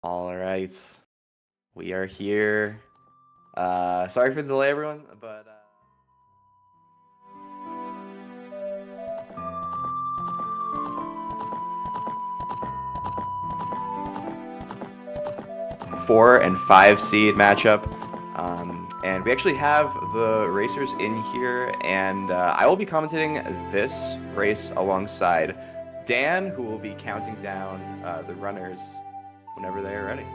All right, we are here. Sorry for the delay, everyone, but four and five seed matchup. And we actually have the racers in here, and I will be commentating this race alongside Dan, who will be counting down the runners whenever they are ready.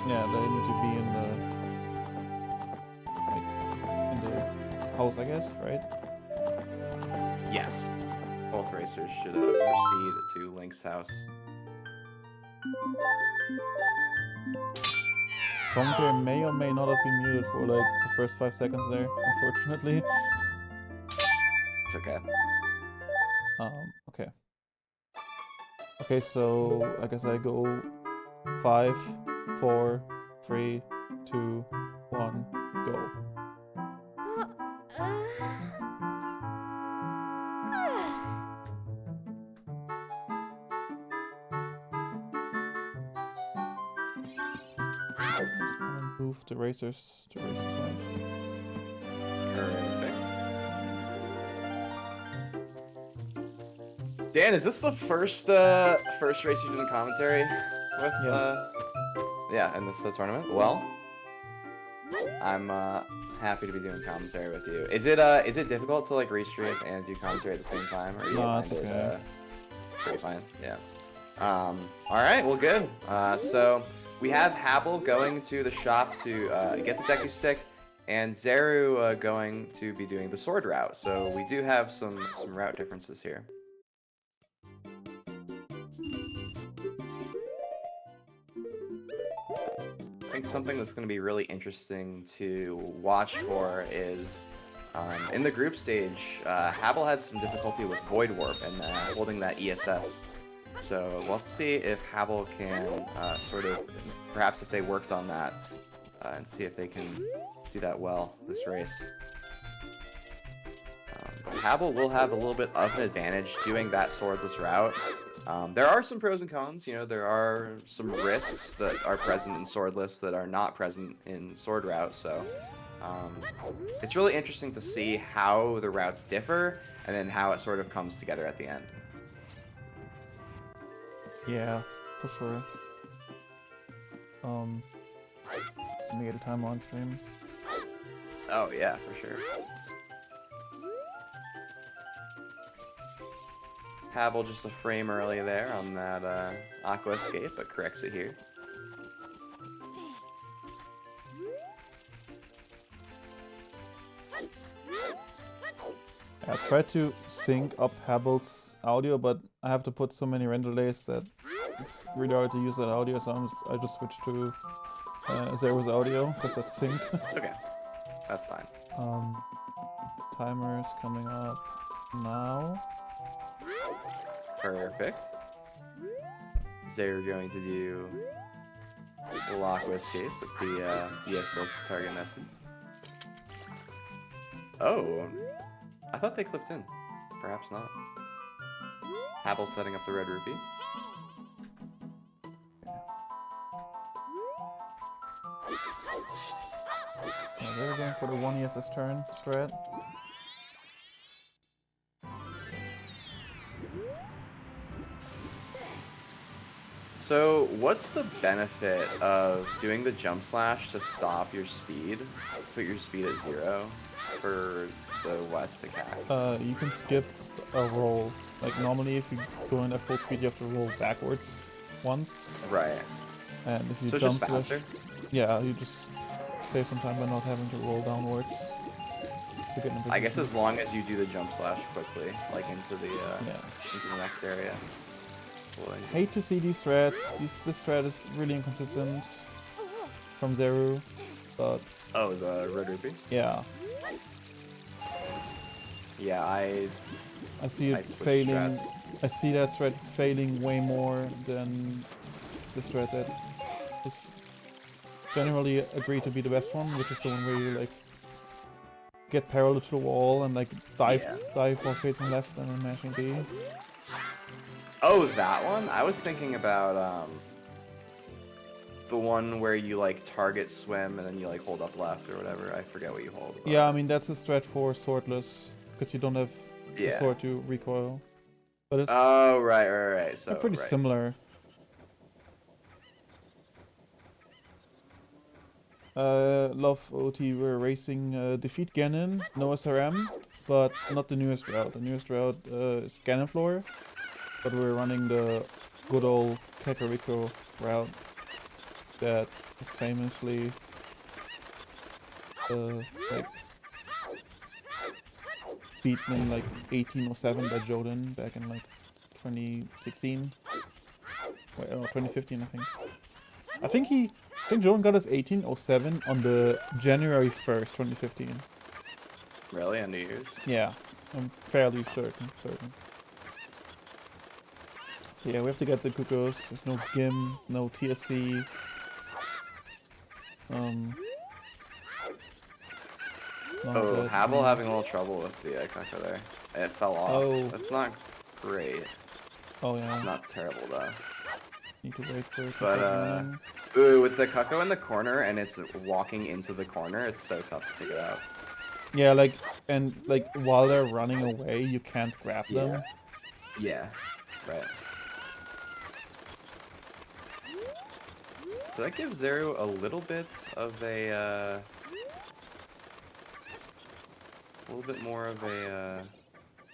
Yeah, they need to be in the house, I guess, right? Yes, both racers should proceed to Link's house. Commentary may or may not have been muted for like the first 5 seconds there, unfortunately. It's okay. Okay. Okay, so I guess I go 5, 4, 3, 2, 1, go. Move the racers to race 5. Perfect. Dan, is this the first race you're doing commentary with? Yeah, in this tournament. Well, I'm happy to be doing commentary with you. Is it difficult to like restream and do commentary at the same time, or you find it pretty fine? Yeah. All right. Well, good. So we have Habble going to the shop to get the Deku Stick, and Zeru going to be doing the sword route. So we do have some route differences here. I think something that's going to be really interesting to watch for is in the group stage, Habble had some difficulty with Void Warp and holding that ESS. So we'll have to see if Habble can sort of, perhaps if they worked on that, and see if they can do that well this race. But Habble will have a little bit of an advantage doing that swordless route. There are some pros and cons. You know, there are some risks that are present in swordless that are not present in sword route. So it's really interesting to see how the routes differ and then how it sort of comes together at the end. Yeah, for sure. Let me get a timer on stream. Oh yeah, for sure. Habble just a frame early there on that Aqua Escape, but corrects it here. I tried to sync up Habble's audio, but I have to put so many render delays that it's really hard to use that audio, so I just switched to Zeru's audio because that's synced. Okay, that's fine. Timer is coming up now. Perfect. Zeru going to do Aqua Escape with the ESS target method. Oh, I thought they clipped in. Perhaps not. Habble setting up the red rupee. They're going for the 1 ESS turn strat. So, what's the benefit of doing the jump slash to stop your speed? Put your speed at 0 for the West attack? You can skip a roll. Like normally if you go in at full speed you have to roll backwards once. Right. And if you So it's jump just faster? yeah, you just save some time by not having to roll downwards. To get in I guess as long as you do the jump slash quickly, like into the next area. Boy. I hate to see these threads. This thread is really inconsistent from Zeru, but oh, the red rupee? Yeah. Yeah, I see it failing. Strats. I see that thread failing way more than this thread that is generally agreed to be the best one, which is the one where you like get parallel to the wall and like dive while facing left and then mashing B. Oh, that one? I was thinking about the one where you like target swim and then you like hold up left or whatever. I forget what you hold. But... Yeah, I mean that's a strat for swordless because you don't have the yeah. sword to recoil. But it's Oh, right. they're So, pretty right. similar. Love OT, we're racing Defeat Ganon, no SRM, but not the newest route. The newest route is Ganon floor, but we're running the good old Kakariko route that is famously like beaten in like 1807 by Joden back in like 2016. Wait, no, 2015 I think. I think Jordan got us 1807 on the January 1st, 2015. Really? On New Year's? Yeah, I'm fairly certain. So yeah, we have to get the Cuckoos. There's no Gim, no TSC. Oh, Habble having a little trouble with the Kako there. It fell off. Oh. That's not great. Oh yeah. It's not terrible though. Need to wait for it to But running. ooh, with the Kako in the corner and it's walking into the corner, it's so tough to pick it out. Yeah, like while they're running away, you can't grab them. Yeah, right. So that gives Zeru a little bit of a little bit more of a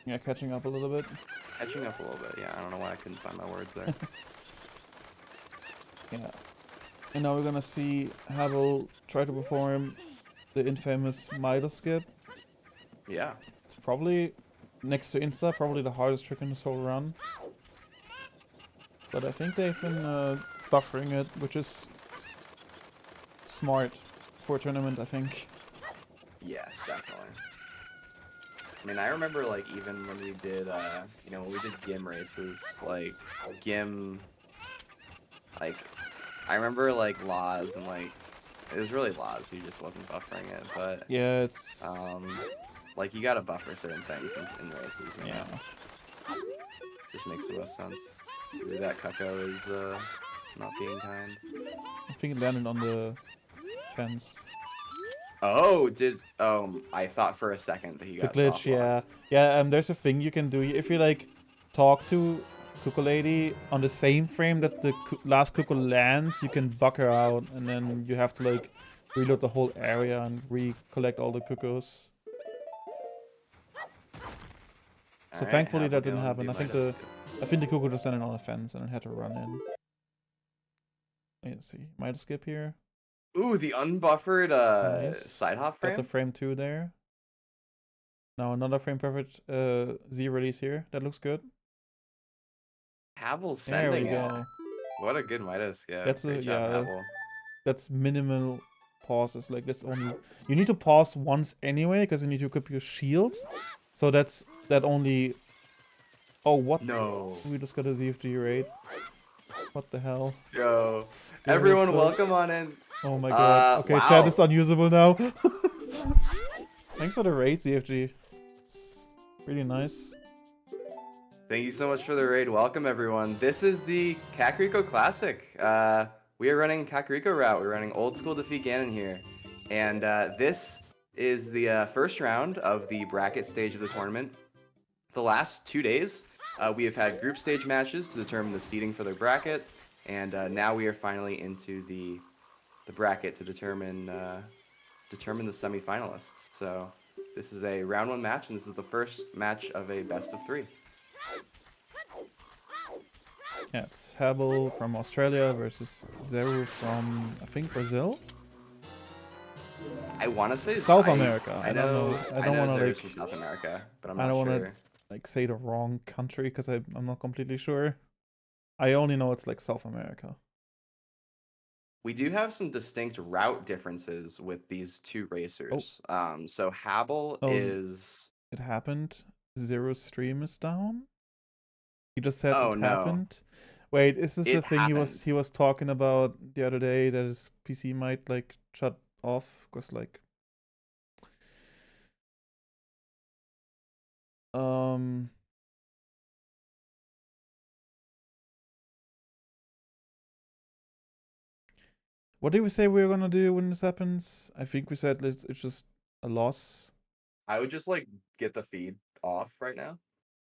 yeah, catching up a little bit. Catching up a little bit, yeah. I don't know why I couldn't find my words there. Yeah. And now we're gonna see Habble try to perform the infamous Midas skip. Yeah. It's probably, next to Insta, probably the hardest trick in this whole run. But I think they've been buffering it, which is smart for a tournament, I think. Yeah, definitely. I mean, I remember, like, even when we did, you know, when we did Gim races, like, Gim, like, I remember, like, Laz and, like, it was really Laz who just wasn't buffering it, but, yeah, it's... like, you gotta buffer certain things in races, you know? Yeah. Just makes the most sense. Maybe that Kako is, not being kind. I think it landed on the fence. Oh, I thought for a second that he got the glitch, soft yeah. locked. Yeah, there's a thing you can do. If you, like, talk to Cuckoo Lady on the same frame that the last Cuckoo lands, you can bug her out, and then you have to, like, reload the whole area and recollect all the Cuckoos. So All right, thankfully that didn't happen. I think the Cuckoo just landed on a fence and it had to run in. Let's see. Might skip here. Ooh, the unbuffered Nice. side hop frame. Got the frame 2 there. Now another frame perfect Z release here. That looks good. Habble's sending there we it. go. What a good Midas. Yeah. That's Great job, Habble. That's minimal pauses. Like that's only you need to pause once anyway because you need to equip your shield. So that only. Oh what? No. We just got a ZFG raid. What the hell? Yo, everyone, welcome on in. Oh my god. Okay, wow. chat is unusable now. Thanks for the raid, ZFG. It's really nice. Thank you so much for the raid. Welcome, everyone. This is the Kakariko Classic. We are running Kakariko route. We're running old school Defeat Ganon here. And this is the first round of the bracket stage of the tournament. The last 2 days, we have had group stage matches to determine the seeding for their bracket. And now we are finally into the bracket to determine the semifinalists. So this is a round 1 match, and this is the first match of a best of 3. Yeah, it's Habble from Australia versus Zeru from, I think, Brazil? I want to say South America. I don't know. I don't want to, like, from South America, but I'm not I don't sure. want to, like, say the wrong country because I'm not completely sure. I only know it's, like, South America. We do have some distinct route differences with these two racers. So Habble is... It happened. Zeru's stream is down. He just said it happened. Wait, is this it the thing happened. he was talking about the other day that his PC might like shut off? Cause like What did we say we were gonna do when this happens? I think we said it's just a loss. I would just like get the feed off right now.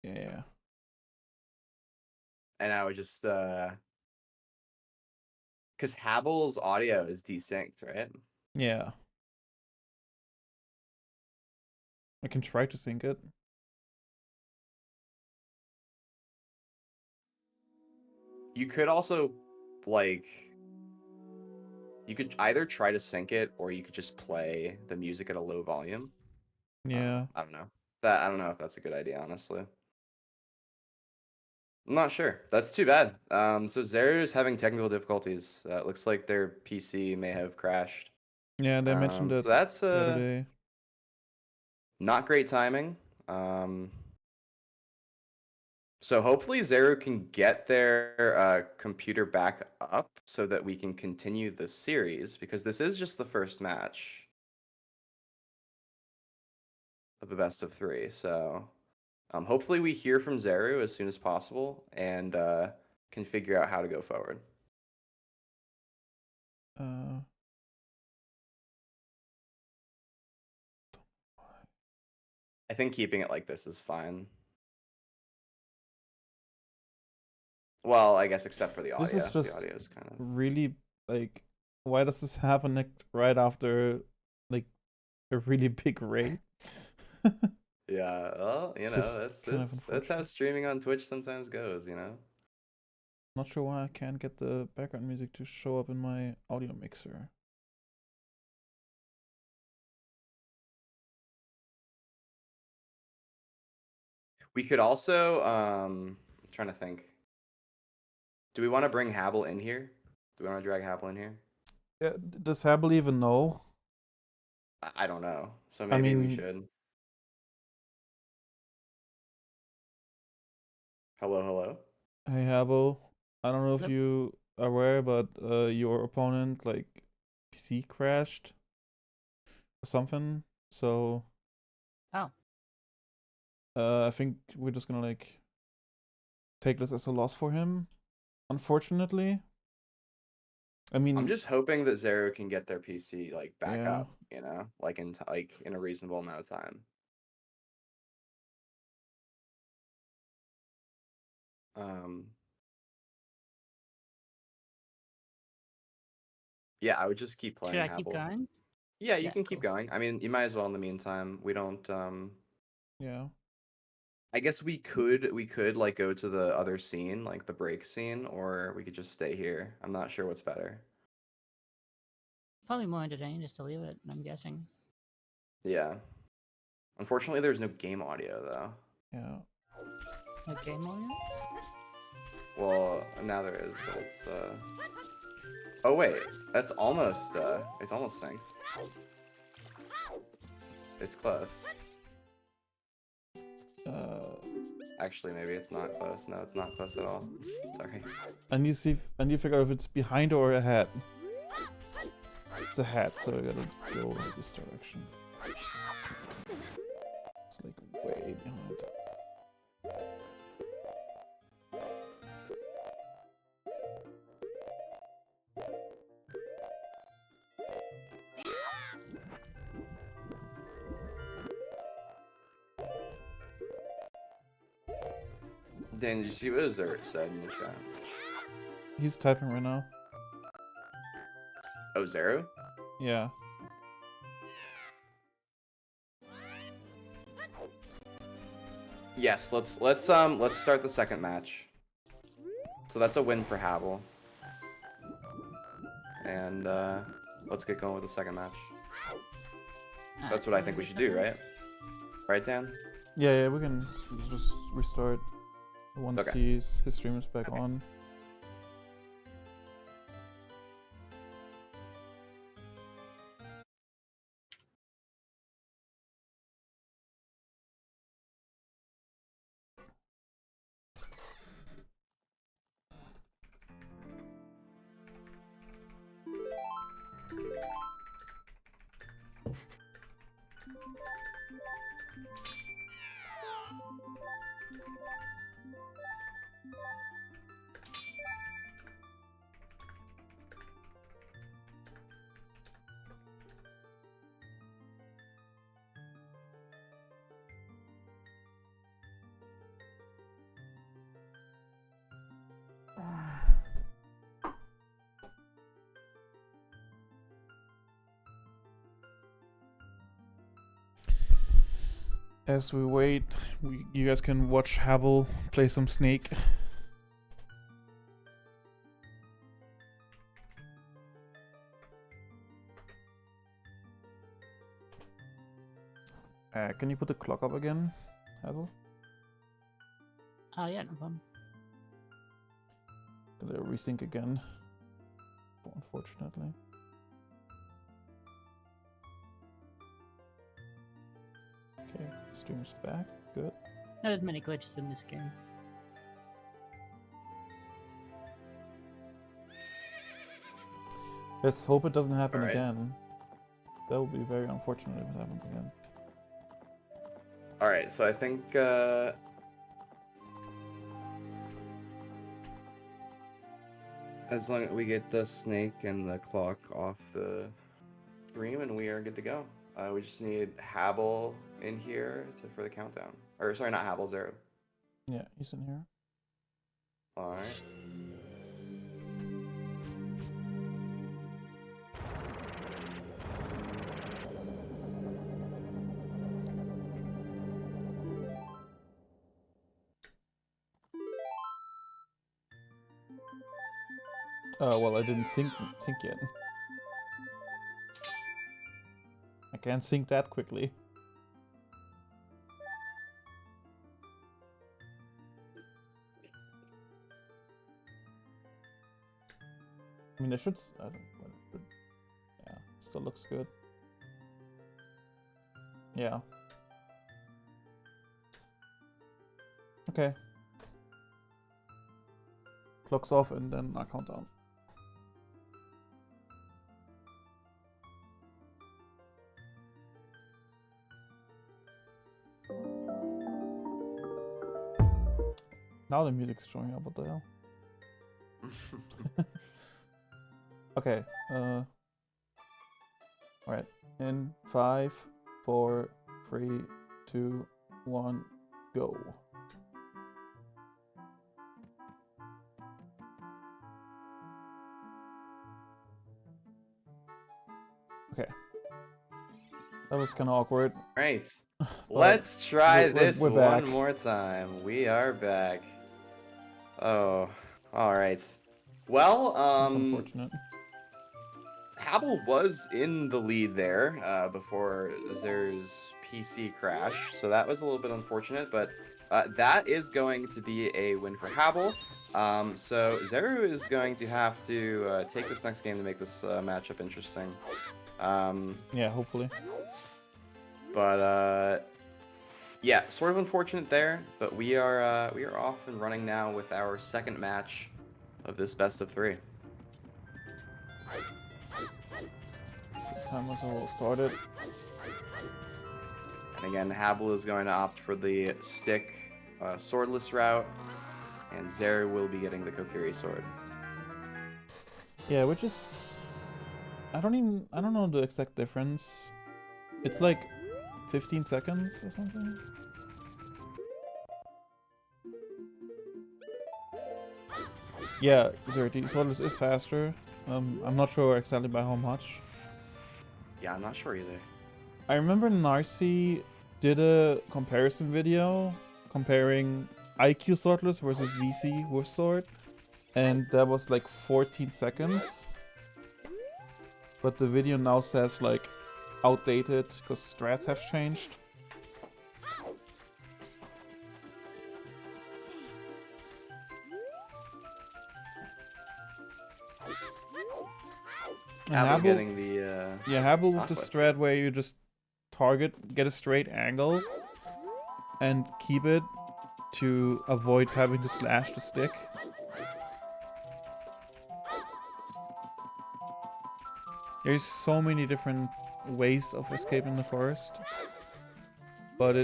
Yeah. And I would just because Habble's audio is desynced, right? Yeah. I can try to sync it. You could also like you could either try to sync it or you could just play the music at a low volume. Yeah. I don't know. I don't know if that's a good idea, honestly. I'm not sure. That's too bad. So Zeru is having technical difficulties. It looks like their PC may have crashed. Yeah, they mentioned that So that's the other day. not great timing. So hopefully Zeru can get their computer back up so that we can continue the series, because this is just the first match of the best of 3. So hopefully we hear from Zeru as soon as possible and can figure out how to go forward. I think keeping it like this is fine. Well, I guess except for the audio. This is just the audio is kind of really like, why does this happen like right after like a really big raid? yeah. Well, you know, that's how streaming on Twitch sometimes goes. You know. Not sure why I can't get the background music to show up in my audio mixer. We could also, I'm trying to think. Do we want to bring Habble in here? Do we want to drag Habble in here? Yeah, does Habble even know? I don't know. So maybe we should. Hello, hello. Hey Habble, I don't know if you are aware, but your opponent like PC crashed or something. So oh, I think we're just gonna like take this as a loss for him. Unfortunately. I mean, I'm just hoping that Zeru can get their PC like back yeah. up, you know, like in a reasonable amount of time. Yeah, I would just keep playing should I Habble. keep going? Yeah, you can keep going. I mean, you might as well in the meantime. We don't Yeah. I guess we could like go to the other scene, like the break scene, or we could just stay here. I'm not sure what's better. Probably more entertaining just to leave it, I'm guessing. Yeah. Unfortunately, there's no game audio though. Yeah. No game audio? Well, now there is, but it's oh wait, that's almost it's almost synced. It's close. Actually, maybe it's not close. No, it's not close at all. Sorry. I need to figure out if it's behind or ahead. It's ahead, so I gotta go in this direction. It's like way behind. Dan, did you see what Zeru said in the chat? He's typing right now. Oh, Zeru? Yeah. Yes, let's start the second match. So that's a win for Habble. And let's get going with the second match. That's what I think we should do, right? Right, Dan? Yeah, we can just restart once his stream is back on. As we wait, you guys can watch Habble play some Snake. Can you put the clock up again, Habble? Oh, yeah, no problem. Gonna resync again, unfortunately. Okay, stream's back. Good. Not as many glitches in this game. Let's hope it doesn't happen Alright. again. That would be very unfortunate if it happens again. Alright, so I think as long as we get the snake and the clock off the stream, and we are good to go. We just need Habble in here for the countdown. Or sorry, not Habble, Zeru. Yeah, he's in here. Alright. Well, I didn't sync yet. I can't sync that quickly. I mean, I should. I don't. Yeah, still looks good. Yeah. Okay. Clock's off and then I count down. Now the music's showing up, what the hell? Okay, alright. In 5, 4, 3, 2, 1, go. Okay. That was kind of awkward. Right. Let's try this we're back. one more time. We are back. Oh, alright. Well, That's unfortunate. Habble was in the lead there before Zeru's PC crash, so that was a little bit unfortunate, but that is going to be a win for Habble. So Zeru is going to have to take this next game to make this matchup interesting. Yeah, hopefully. But yeah, sort of unfortunate there, but we are off and running now with our second match of this best of 3. Time was all started. And again, Habble is going to opt for the stick swordless route, and Zeru will be getting the Kokiri sword. Yeah, which is I don't know the exact difference. It's like 15 seconds or something. Yeah, Zerti swordless is faster. I'm not sure exactly by how much. Yeah, I'm not sure either. I remember Narcy did a comparison video comparing IQ swordless versus VC with sword, and that was like 14 seconds. But the video now says like outdated because strats have changed. And Habble Habble getting the Habble with the Aqua. strat where you just get a straight angle and keep it to avoid having to slash the stick. There's so many different ways of escaping the forest, but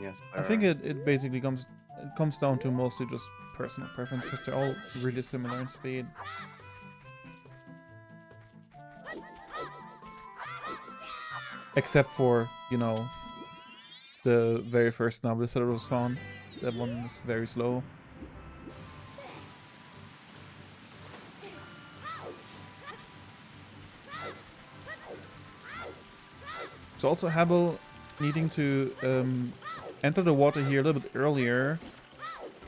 yes, I think it basically comes down to mostly just personal preference because they're all really similar in speed. Except for, you know, the very first Novelist that was found. That one is very slow. So also Habble needing to enter the water here a little bit earlier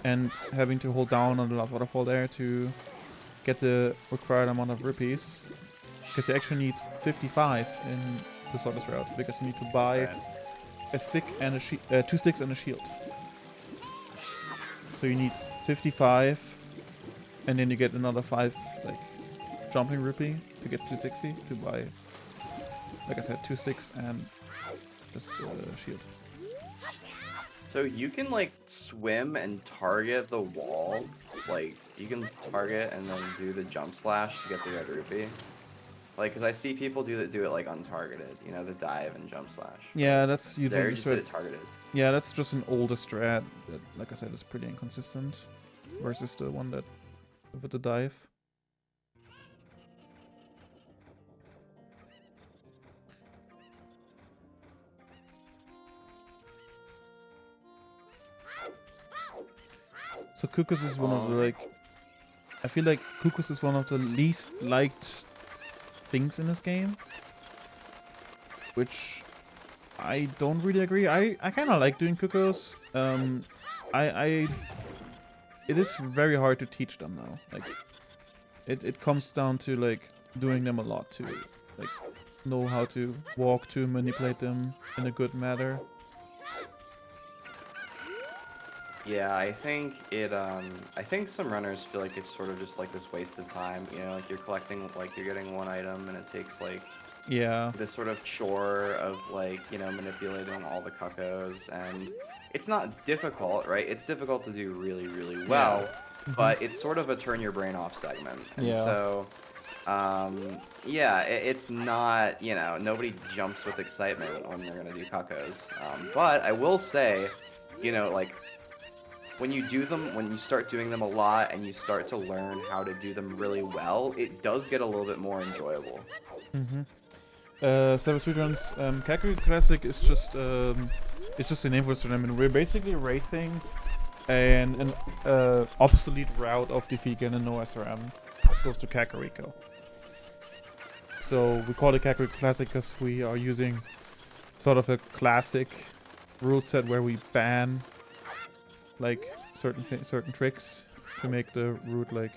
and having to hold down on the last waterfall there to get the required amount of rupees. Because you actually need 55 in the Swordless route, because you need to buy a stick and a 2 sticks and a shield. So you need 55, and then you get another 5 like jumping rupee to get 260 to buy, like I said, 2 sticks and just a shield. So you can like swim and target the wall, like you can target and then do the jump slash to get the red rupee. Like, cause I see people do it like untargeted, you know, the dive and jump slash. Yeah, that's usually They're just did it targeted. Yeah, that's just an older strat that, like I said, is pretty inconsistent versus the one that with the dive. So Cuckoos is one of the like, I feel like Cuckoos is one of the least liked things in this game, which I don't really agree. I kind of like doing Cuckoos. It is very hard to teach them now. Like, it comes down to like doing them a lot to like know how to walk to manipulate them in a good manner. Yeah, I think it, I think some runners feel like it's sort of just like this waste of time, you know, like you're collecting, like you're getting one item and it takes like, yeah, this sort of chore of like, you know, manipulating all the cuckoos, and it's not difficult, right? It's difficult to do really, really well, but it's sort of a turn your brain off segment. And so, yeah, it's not, you know, nobody jumps with excitement when they're gonna do cuckoos. But I will say, you know, like, when you do them, when you start doing them a lot and you start to learn how to do them really well, it does get a little bit more enjoyable. Several speedruns. Kakariko Classic is just it's just a name for a tournament. We're basically racing an obsolete route of Defigan and no SRM goes to Kakariko. So we call it Kakariko Classic because we are using sort of a classic rule set where we ban like certain tricks to make the route like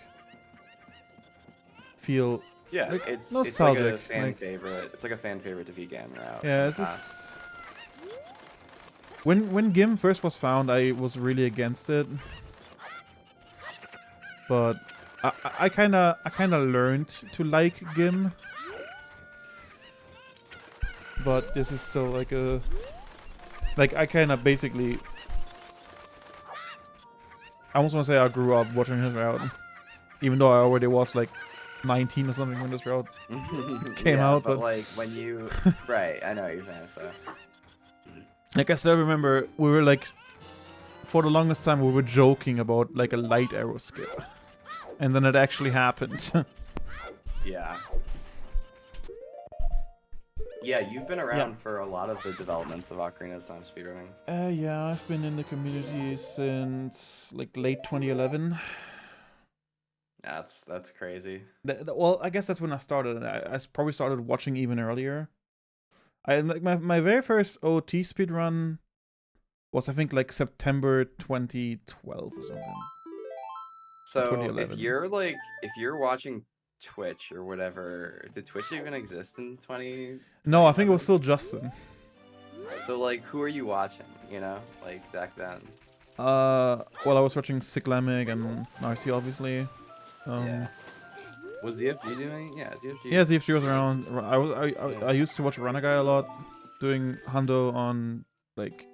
feel like it's nostalgic. Like a fan favorite. It's like a fan favorite to vegan route. Yeah, it's just when Gim first was found, I was really against it, but I kind of learned to like Gim. But this is still like I kind of basically. I almost want to say I grew up watching his route, even though I already was like 19 or something when this route came out. But like when you, right? I know what you're trying to say. Like I still remember, we were like, for the longest time, we were joking about like a light arrow skip, and then it actually happened. Yeah. Yeah, you've been around for a lot of the developments of Ocarina of Time speedrunning. Yeah, I've been in the community since like late 2011. That's crazy. Well, I guess that's when I started. I probably started watching even earlier. I like my very first OT speedrun was I think like September 2012 or something. So if you're watching Twitch or whatever, did Twitch even exist in 20? No, I think it was still Justin. So like, who are you watching? You know, like back then. Well, I was watching Cyclamic and Narcy, obviously. Yeah. Was ZFG doing? Yeah, ZFG. Yeah, ZFG was around. I used to watch Ranagai a lot, doing Hundo on like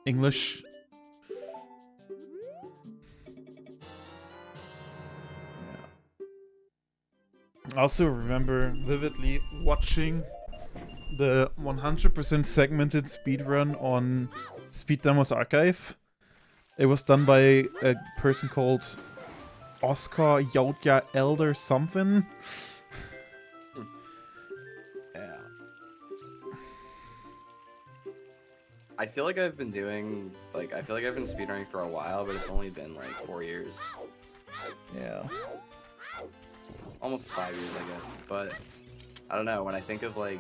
English. I also remember vividly watching the 100% segmented speedrun on Speed Demo's Archive. It was done by a person called Oscar Yautja Elder something. Yeah. I feel like I've been doing, like, I feel like I've been speedrunning for a while, but it's only been like 4 years. Yeah. Almost 5 years, I guess. But I don't know, when I think of like,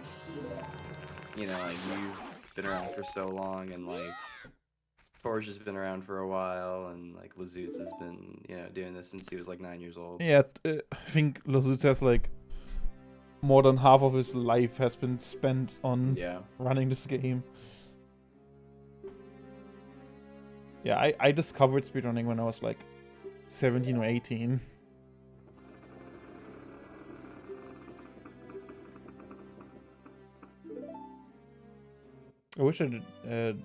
you know, like you've been around for so long and like Forge has been around for a while, and like Lazutz has been, doing this since he was like 9 years old. Yeah, I think Lazutz has like more than half of his life has been spent on running this game. Yeah, I discovered speedrunning when I was like 17 or 18. I wish I did,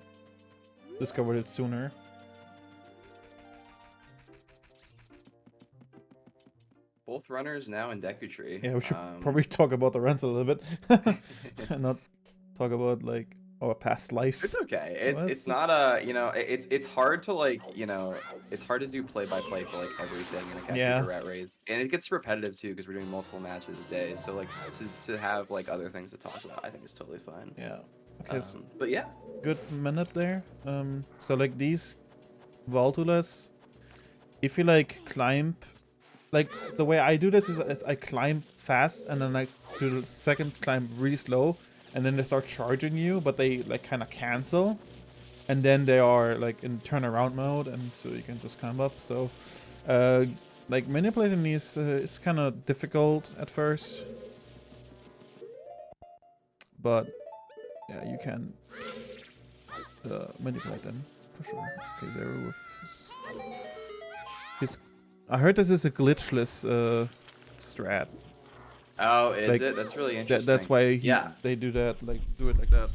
discovered it sooner. Both runners now in Deku Tree. Yeah, we should probably talk about the runs a little bit, and not talk about like our past lives. It's okay. It's not a it's hard to like it's hard to do play-by-play for like everything in a Kakariko rat race, and it gets repetitive too because we're doing multiple matches a day. So like to have like other things to talk about, I think is totally fine. Yeah. Okay. But yeah, good minute there. So like these Valtulas, if you like climb. Like, the way I do this is I climb fast, and then I do the second climb really slow, and then they start charging you, but they, like, kind of cancel. And then they are, like, in turnaround mode, and so you can just climb up. So, like, manipulating these is kind of difficult at first. But, yeah, you can manipulate them, for sure. Okay, Zeru with his I heard this is a glitchless strat. Oh, is it? That's really interesting. That's why they do that, like do it like that.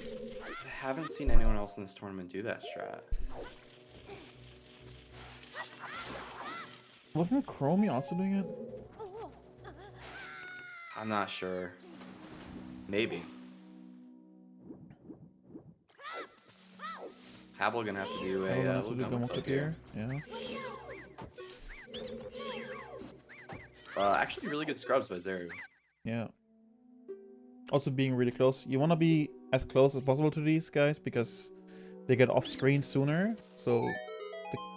I haven't seen anyone else in this tournament do that strat. Wasn't Chromie also doing it? I'm not sure. Maybe. Habble gonna have to do a clip here. Yeah. Actually, really good scrubs by Zeru. Yeah. Also being really close. You want to be as close as possible to these guys because they get off screen sooner, so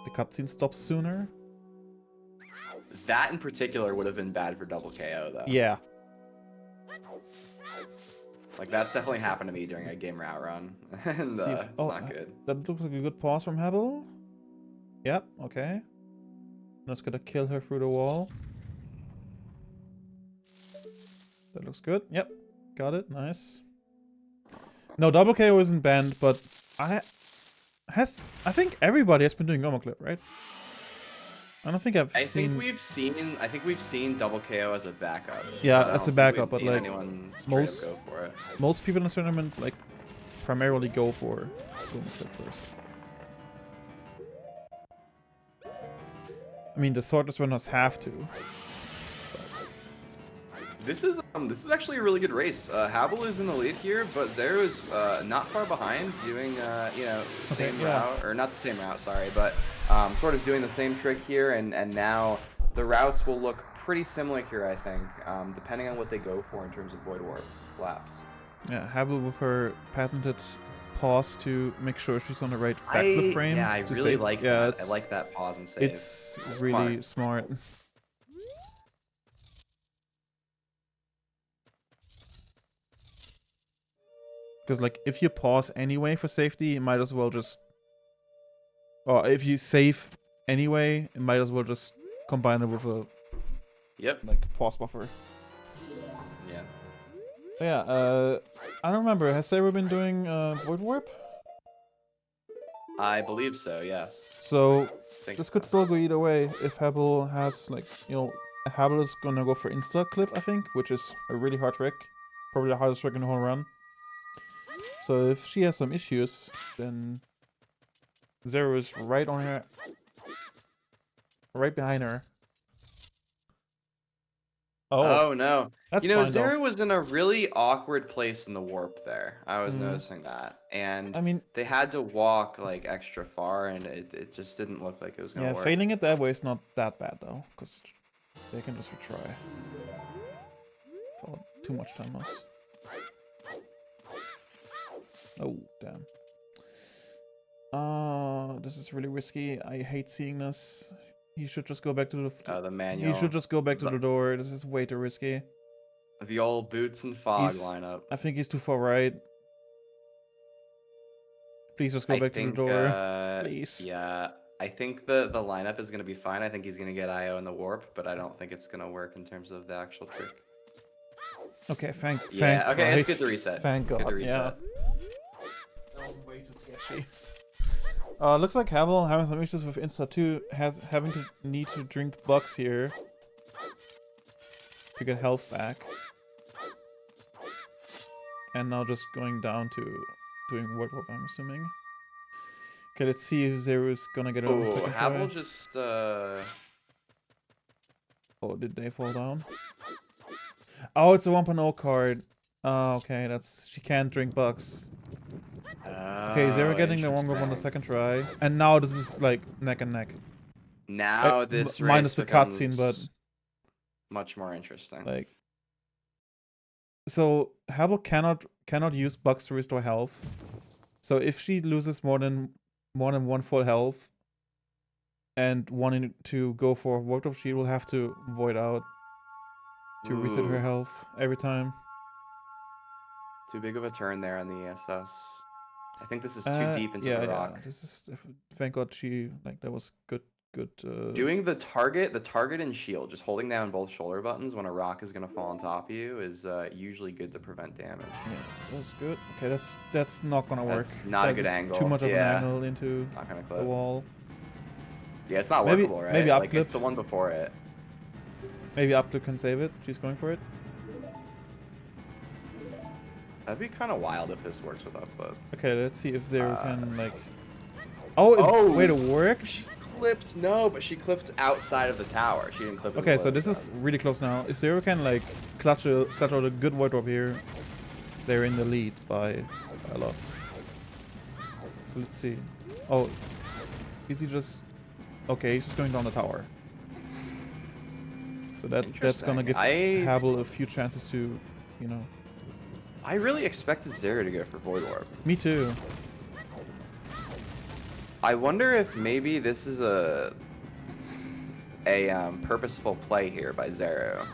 the cutscene stops sooner. That in particular would have been bad for double KO though. Yeah. Like that's definitely happened to me during a game route run, and it's not good. That looks like a good pause from Habble. Yep. Okay. That's gonna kill her through the wall. That looks good. Yep. Got it. Nice. No, double KO isn't banned, but I think everybody has been doing Gomo Clip, right? I don't think I think we've seen double KO as a backup. Yeah, as a backup, but like most go for it. Most people in the tournament like primarily go for Gomo Clip first. I mean, the Swordless runners have to. This is actually a really good race. Habble is in the lead here, but Zeru is not far behind, doing same route, or not the same route, sorry, but sort of doing the same trick here, and now the routes will look pretty similar here, I think, depending on what they go for in terms of Void Warp flaps. Yeah, Habble with her patented pause to make sure she's on the right backflip frame. Yeah, I really like that. I like that pause and save. It's really smart. Because, like, if you pause anyway for safety, you might as well just... Or if you save anyway, it might as well just combine it with a... Like, pause buffer. Yeah. But yeah, I don't remember. Has Zeru been doing Void Warp? I believe so, yes. So, this could still go either way. If Habble has, like, Habble is gonna go for insta-clip, I think, which is a really hard trick. Probably the hardest trick in the whole run. So if she has some issues, then Zeru is right on her, right behind her. Oh no! That's Zeru was in a really awkward place in the warp there. I was noticing that, and I mean, they had to walk like extra far, and it just didn't look like it was gonna work. Yeah, failing it that way is not that bad though, because they can just retry. For too much time loss. Oh, damn. This is really risky. I hate seeing this. He should just go back to the manual. He should just go back to the door. This is way too risky. The old boots and fog lineup. I think he's too far right. Please just go back to the door. Please. Yeah, I think the lineup is gonna be fine. I think he's gonna get IO in the warp, but I don't think it's gonna work in terms of the actual trick. Okay, thank okay, Christ. it's good to reset. Thank God. Good to reset. Yeah. That was way too sketchy. Looks like Habble having some issues with Insta 2 having to need to drink bucks here to get health back. And now just going down to doing Void Warp, I'm assuming. Okay, let's see if Zeru's gonna get it on the second try. Habble just Oh, did they fall down? Oh, it's a 1.0 card. Oh, okay, that's... She can't drink bucks. Okay, Zeru getting the 1 Warp on the second try. And now this is like neck and neck. Now this minus the cutscene, but much more interesting. Like, so Habble cannot use bucks to restore health. So if she loses more than 1 full health and wanting to go for Void Drop, she will have to void out to reset her health every time. Too big of a turn there on the ESS. I think this is too deep into the rock. Yeah, this is, thank God she, like, that was good. Doing the target and shield, just holding down both shoulder buttons when a rock is gonna fall on top of you is usually good to prevent damage. Yeah, that's good. Okay, that's not gonna work. That's not a good angle. Too much of an angle into not gonna the wall. Yeah, it's not workable, right? Maybe like, it's the one before it. Maybe Upclip can save it. She's going for it. That'd be kind of wild if this works with Upclip. Okay, let's see if Zeru can, like... Oh, wait, it worked? She clipped, no, but she clipped outside of the tower. She didn't clip it. Okay, so this is really close now. If Zeru can, like, clutch out a good Void Drop here, they're in the lead by a lot. So let's see. Oh, is he just... Okay, he's just going down the tower. So that's gonna give Habble a few chances to, you know... I really expected Zeru to go for Void Warp. Me too. I wonder if maybe this is a purposeful play here by Zeru.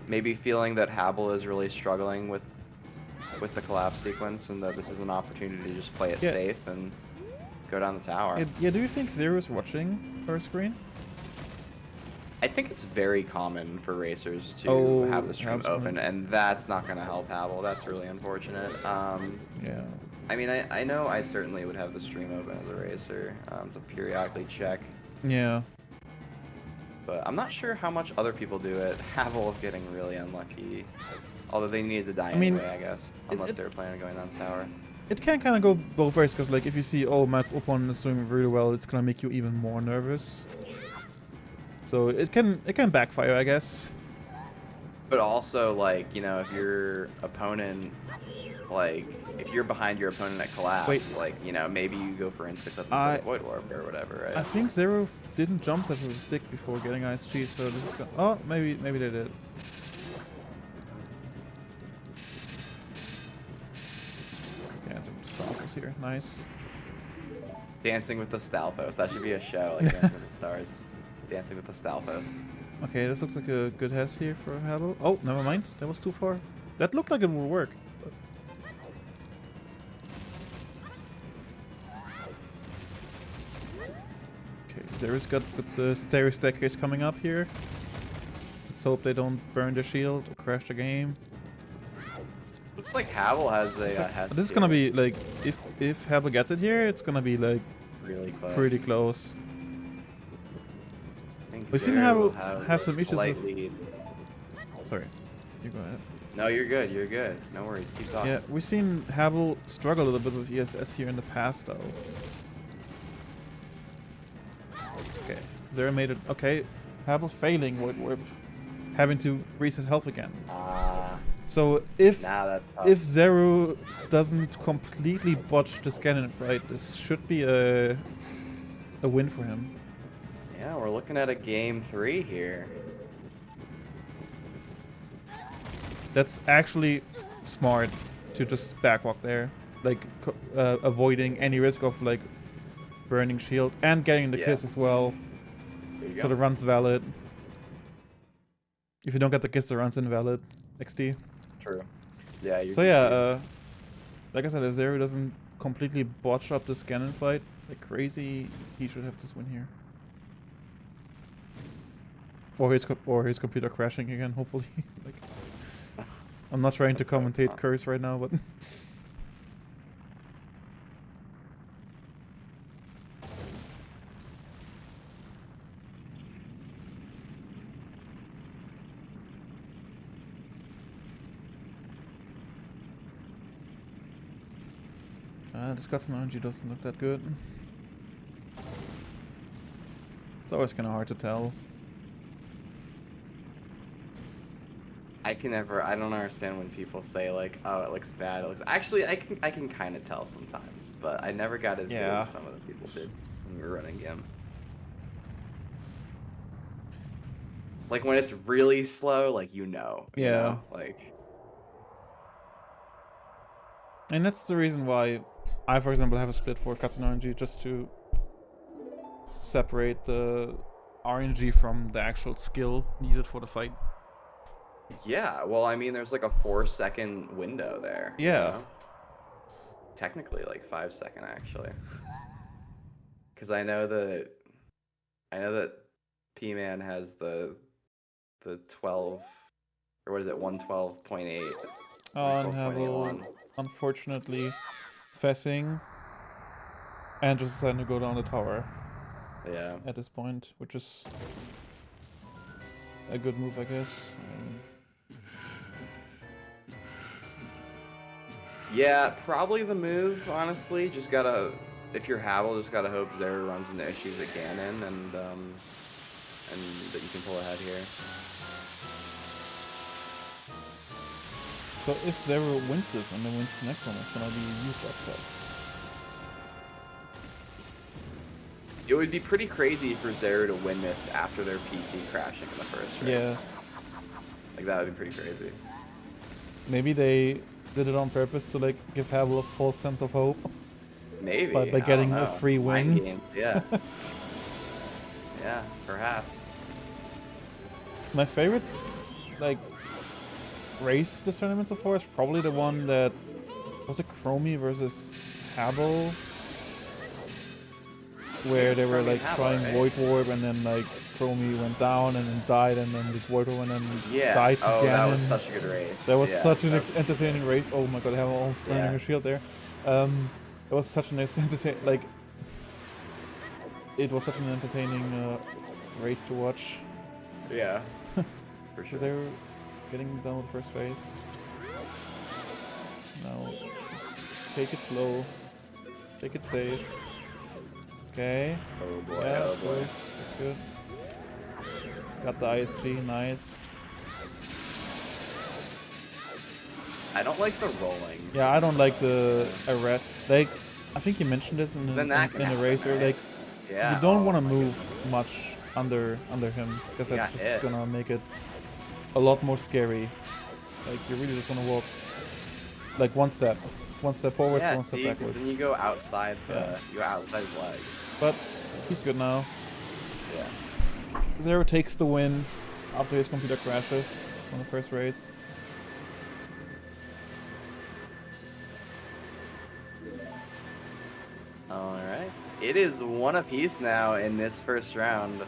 Maybe feeling that Habble is really struggling with the collapse sequence, and that this is an opportunity to just play it safe and go down the tower. Yeah, do you think Zeru is watching her screen? I think it's very common for racers to have the stream open, and that's not going to help Habble. That's really unfortunate. Yeah. I mean, I know I certainly would have the stream open as a racer to periodically check. Yeah. But I'm not sure how much other people do it. Habble getting really unlucky. Although they needed to die anyway, I guess. Unless they were planning on going down the tower. It can kind of go both ways, because like if you see, oh, my opponent is doing really well, it's going to make you even more nervous. So it can backfire, I guess. But also, like, you know, if your opponent, like, if you're behind your opponent at collapse, like, you know, maybe you go for insta-clip instead of Void Warp or whatever, right? I think Zeru didn't jump such with a stick before getting ISG, so this is gonna... Oh, maybe they did. Dancing with the Stalkers here, nice. Dancing with the Stalfos, that should be a show, like Dancing with the Stars. Dancing with the Stalfos. Okay, this looks like a good Hess here for Habble. Oh, never mind. That was too far. That looked like it would work. Okay, Zeru's got the staircase coming up here. Let's hope they don't burn the shield or crash the game. Looks like Habble has a Hess. This is gonna be like, if Habble gets it here, it's gonna be like really close. Pretty close. We've seen Habble have some issues with... Lead. Sorry, you go ahead. No, you're good. You're good. No worries. Keep talking. Yeah, we've seen Habble struggle a little bit with ESS here in the past, though. Okay, Zeru made it. Okay, Habble failing Void Warp, having to reset health again. So if Zeru doesn't completely botch the Scannon fight, this should be a win for him. Yeah, we're looking at a game 3 here. That's actually smart to just backwalk there, like avoiding any risk of like burning shield and getting the kiss as well. So the run's valid. If you don't get the kiss, the run's invalid. XD. True. Yeah. So yeah, like I said, if Zeru doesn't completely botch up this Ganon fight like crazy, he should have this win here. Or his computer crashing again, hopefully. Like, I'm not trying to commentate Curse right now, but this Guts and RNG doesn't look that good. It's always kind of hard to tell. I don't understand when people say like, oh, it looks bad. It looks. Actually, I can kind of tell sometimes, but I never got as good as some of the people did when we were running Gim. Like when it's really slow, like you know, like. And that's the reason why I, for example, have a split for Cuts and RNG, just to separate the RNG from the actual skill needed for the fight. Yeah, well, I mean, there's like a 4-second window there. Yeah. You know? Technically, like 5-second actually. Because I know that P-Man has the 12, or what is it, 112.8. On Habble, unfortunately, Fessing and just deciding to go down the tower. Yeah. At this point, which is a good move, I guess. Yeah, probably the move, honestly. Just gotta, if you're Habble, just gotta hope Zeru runs into issues at Ganon, and that you can pull ahead here. So if Zeru wins this and then wins the next one, it's gonna be a huge upset. It would be pretty crazy for Zeru to win this after their PC crashing in the first race. Yeah. Like, that would be pretty crazy. Maybe they did it on purpose to, like, give Habble a false sense of hope. Maybe. By getting a free win. Mind games, yeah. Yeah, perhaps. My favorite, like, race this tournament so far is probably the one that was it Chromie versus Habble, where they were like trying Void Warp and then like Chromie went down and then died and then did Void Warp and then died again. That was such a good race. That was such an entertaining race. Oh my god, I have almost burning a shield there. It was such an entertaining it was such an entertaining race to watch. Yeah, for sure. They were getting done with the first phase. Now, just take it slow. Take it safe. Okay. Oh boy, yeah, oh boy. That's good. Got the ISG, nice. I don't like the rolling. Yeah, I don't like the red. Like, I think you mentioned this in the racer. Right? Like, yeah, you don't want to move much under him because that's just gonna make it a lot more scary. Like, you really just want to walk like one step forward, one step backwards. Then you go outside his legs. But he's good now. Yeah. Zeru takes the win after his computer crashes on the first race. Alright. It is one apiece now in this first round.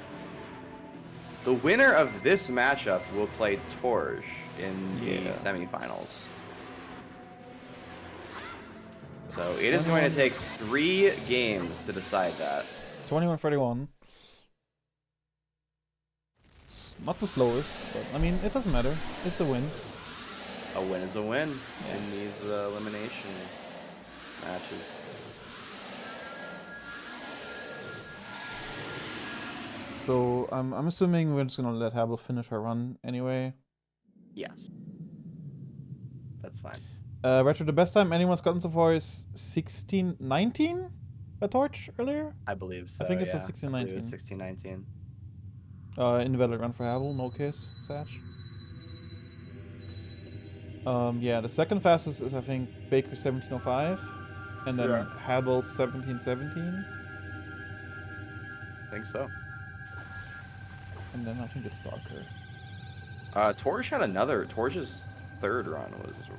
The winner of this matchup will play Torj in the semifinals. So it is going to take 3 games to decide that. 21-31. Not the slowest, but I mean, it doesn't matter. It's a win. A win is a win in these elimination matches. So I'm assuming we're just gonna let Habble finish her run anyway. Yes. That's fine. Retro, the best time anyone's gotten so far is 16-19 a torch earlier? I believe so. I think it's a 16-19. 16-19. Invalid run for Habble, no kiss, Satch. Yeah, the second fastest is I think Baker 1705, and then Habble 1717. I think so. And then I think it's darker. Torj had another. Torj's third run was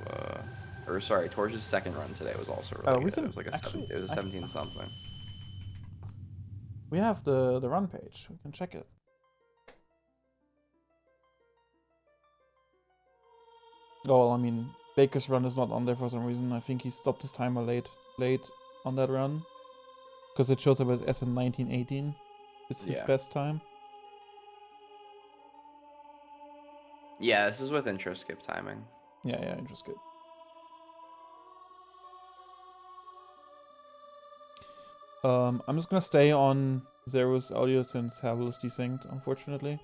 or sorry, Torch's second run today was also really we good. can It was like a actually, it was a 17 something. We have the run page. We can check it. Oh, well, I mean, Baker's run is not on there for some reason. I think he stopped his timer late on that run. Because it shows up as SN 1918. It's his best time. Yeah, this is with intro skip timing. Yeah, intro skip. I'm just gonna stay on Zeru's audio since Habble is desynced, unfortunately.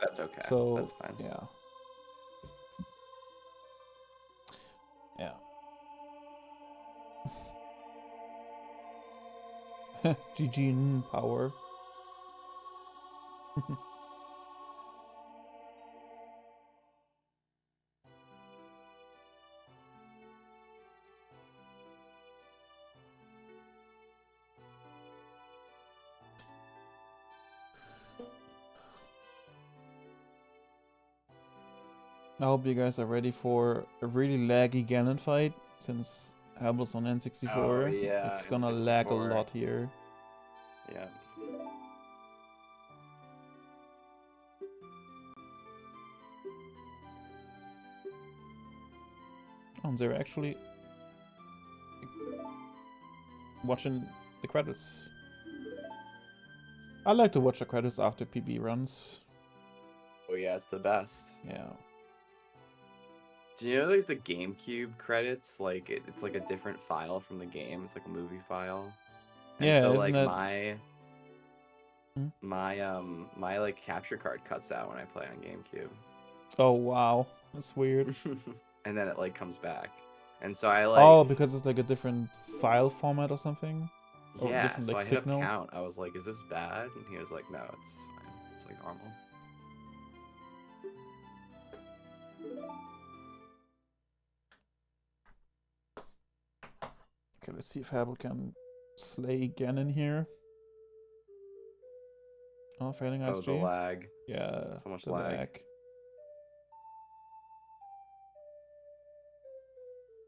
That's okay. So, that's fine. Yeah. GG power. I hope you guys are ready for a really laggy Ganon fight, since Habble's on N64. Oh, yeah, it's gonna lag a N64. lot here. Yeah. They're actually watching the credits. I like to watch the credits after PB runs. Oh yeah, it's the best. Yeah. Do you know like the GameCube credits? Like it's like a different file from the game. It's like a movie file. And Yeah, so isn't like that... my like capture card cuts out when I play on GameCube. Oh wow, that's weird. And then it like comes back. And so I like Oh, because it's like a different file format or something? Or yeah, different, so like, I hit signal? up count. I was like, is this bad? And he was like, no, it's fine. It's like normal. Okay, let's see if Habble can slay Ganon here. Oh, failing Oh, ISG. the lag. Yeah, So much the lag.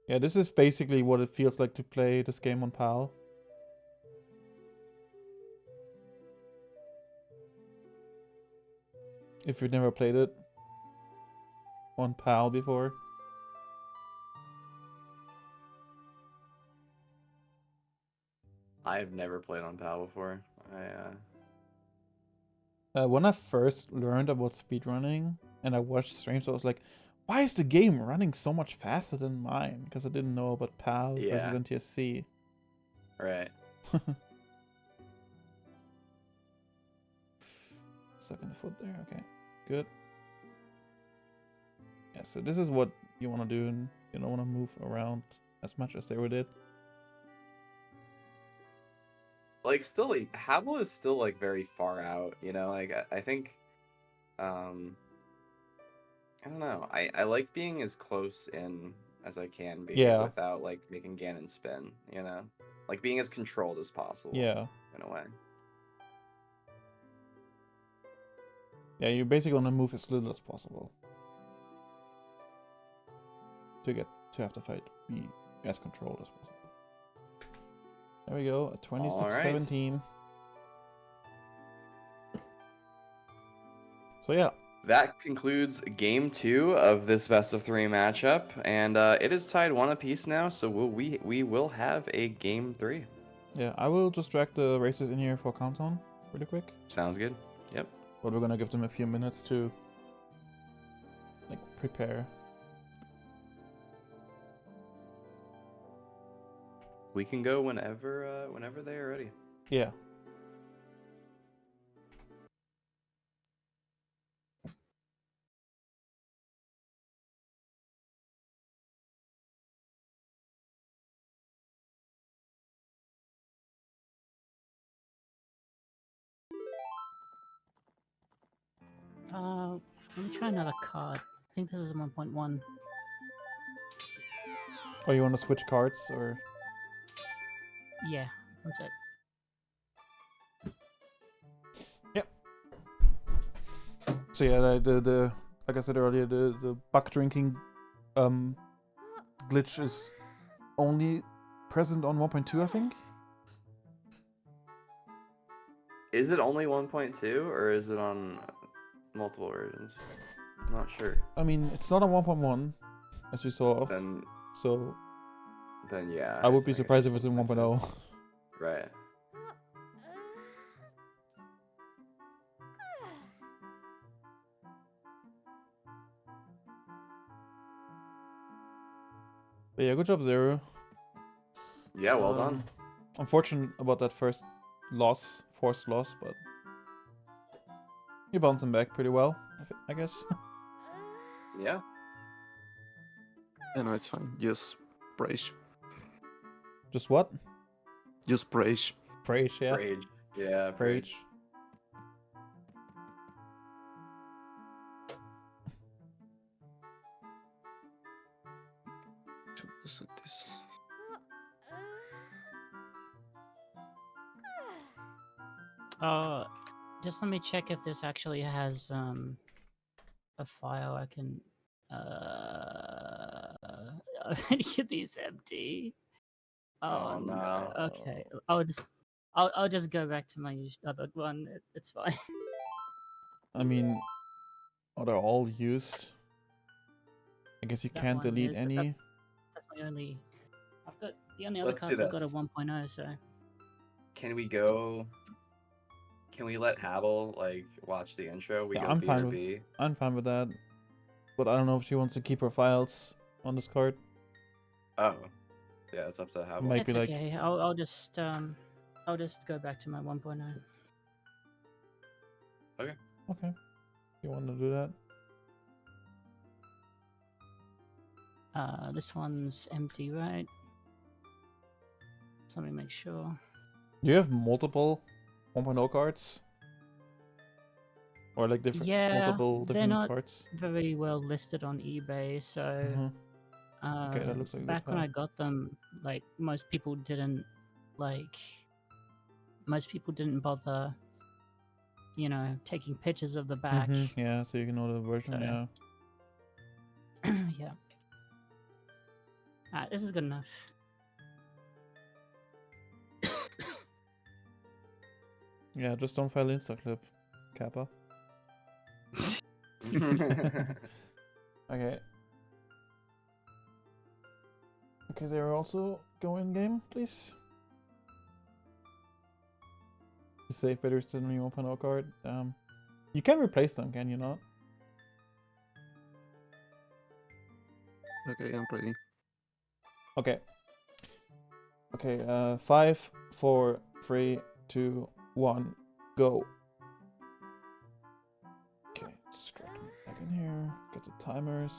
Yeah, this is basically what it feels like to play this game on PAL. If you've never played it on PAL before. I've never played on PAL before. When I first learned about speedrunning and I watched streams, I was like, why is the game running so much faster than mine? Because I didn't know about PAL versus NTSC. Right. Stuck in the foot there, okay. Good. Yeah, so this is what you want to do, and you don't want to move around as much as Zeru did. Like still like Habble is still like very far out, you know, like I think I don't know. I like being as close in as I can be without like making Ganon spin, you know? Like being as controlled as possible. Yeah. In a way. Yeah, you're basically gonna move as little as possible. To have the fight be as controlled as possible. There we go, a 26-17. So yeah. That concludes game 2 of this best of 3 matchup, and it is tied 1 apiece now, so we will have a game 3. Yeah, I will just drag the racers in here for countdown really quick. Sounds good. Yep. But we're gonna give them a few minutes to like prepare. We can go whenever they are ready. Yeah. Let me try another card. I think this is 1.1. Oh, you want to switch cards or? Yeah, that's it. Yep. So yeah, the like I said earlier, the buck drinking glitch is only present on 1.2, I think. Is it only 1.2 or is it on multiple versions? I'm not sure. I mean, it's not on 1.1, as we saw. Then yeah. I would be think surprised if just it's in 1.0. Right. But yeah, good job, Zeru. Yeah, well done. Unfortunate about that first loss, forced loss, but you're bouncing back pretty well, I guess. Yeah. Yeah, no, it's fine. Just brace. Just what? Just brace. Rage, yeah. Rage. Yeah, Rage. Is this? Just let me check if this actually has a file I can. Any of these empty? Oh, no. Okay, I'll just go back to my other one. It's fine. I mean, are they all used? I guess you That can't one delete is, any. That's my only. I've got the only other Let's do cards I've got a this. 1.0. So Can we go? Can we let Habble like watch the intro? We Yeah, go I'm B fine or with- B. I'm fine with that. But I don't know if she wants to keep her files on this card. Oh, yeah, it's up to Habble. Might it's be like, okay. I'll just go back to my 1.0. okay, you want to do that? This one's empty, right? So let me make sure. Do you have multiple 1.0 cards? Or like different, Yeah, multiple they're different not cards? very well listed on eBay, so Mhm. Okay, that looks like a good back when file. I got them, like most people didn't bother, taking pictures of the back. Yeah, so you can know the version, So- yeah. Yeah. Alright, this is good enough. Yeah, just don't file InstaClip, Kappa. Okay. Okay, Zero, also go in game, please. The safe better than me 1.0 card. You can replace them, can you not? Okay, I'm ready. Okay. Okay, 5, 4, 3, 2, 1, go. Okay, let's drag them back in here. Get the timers.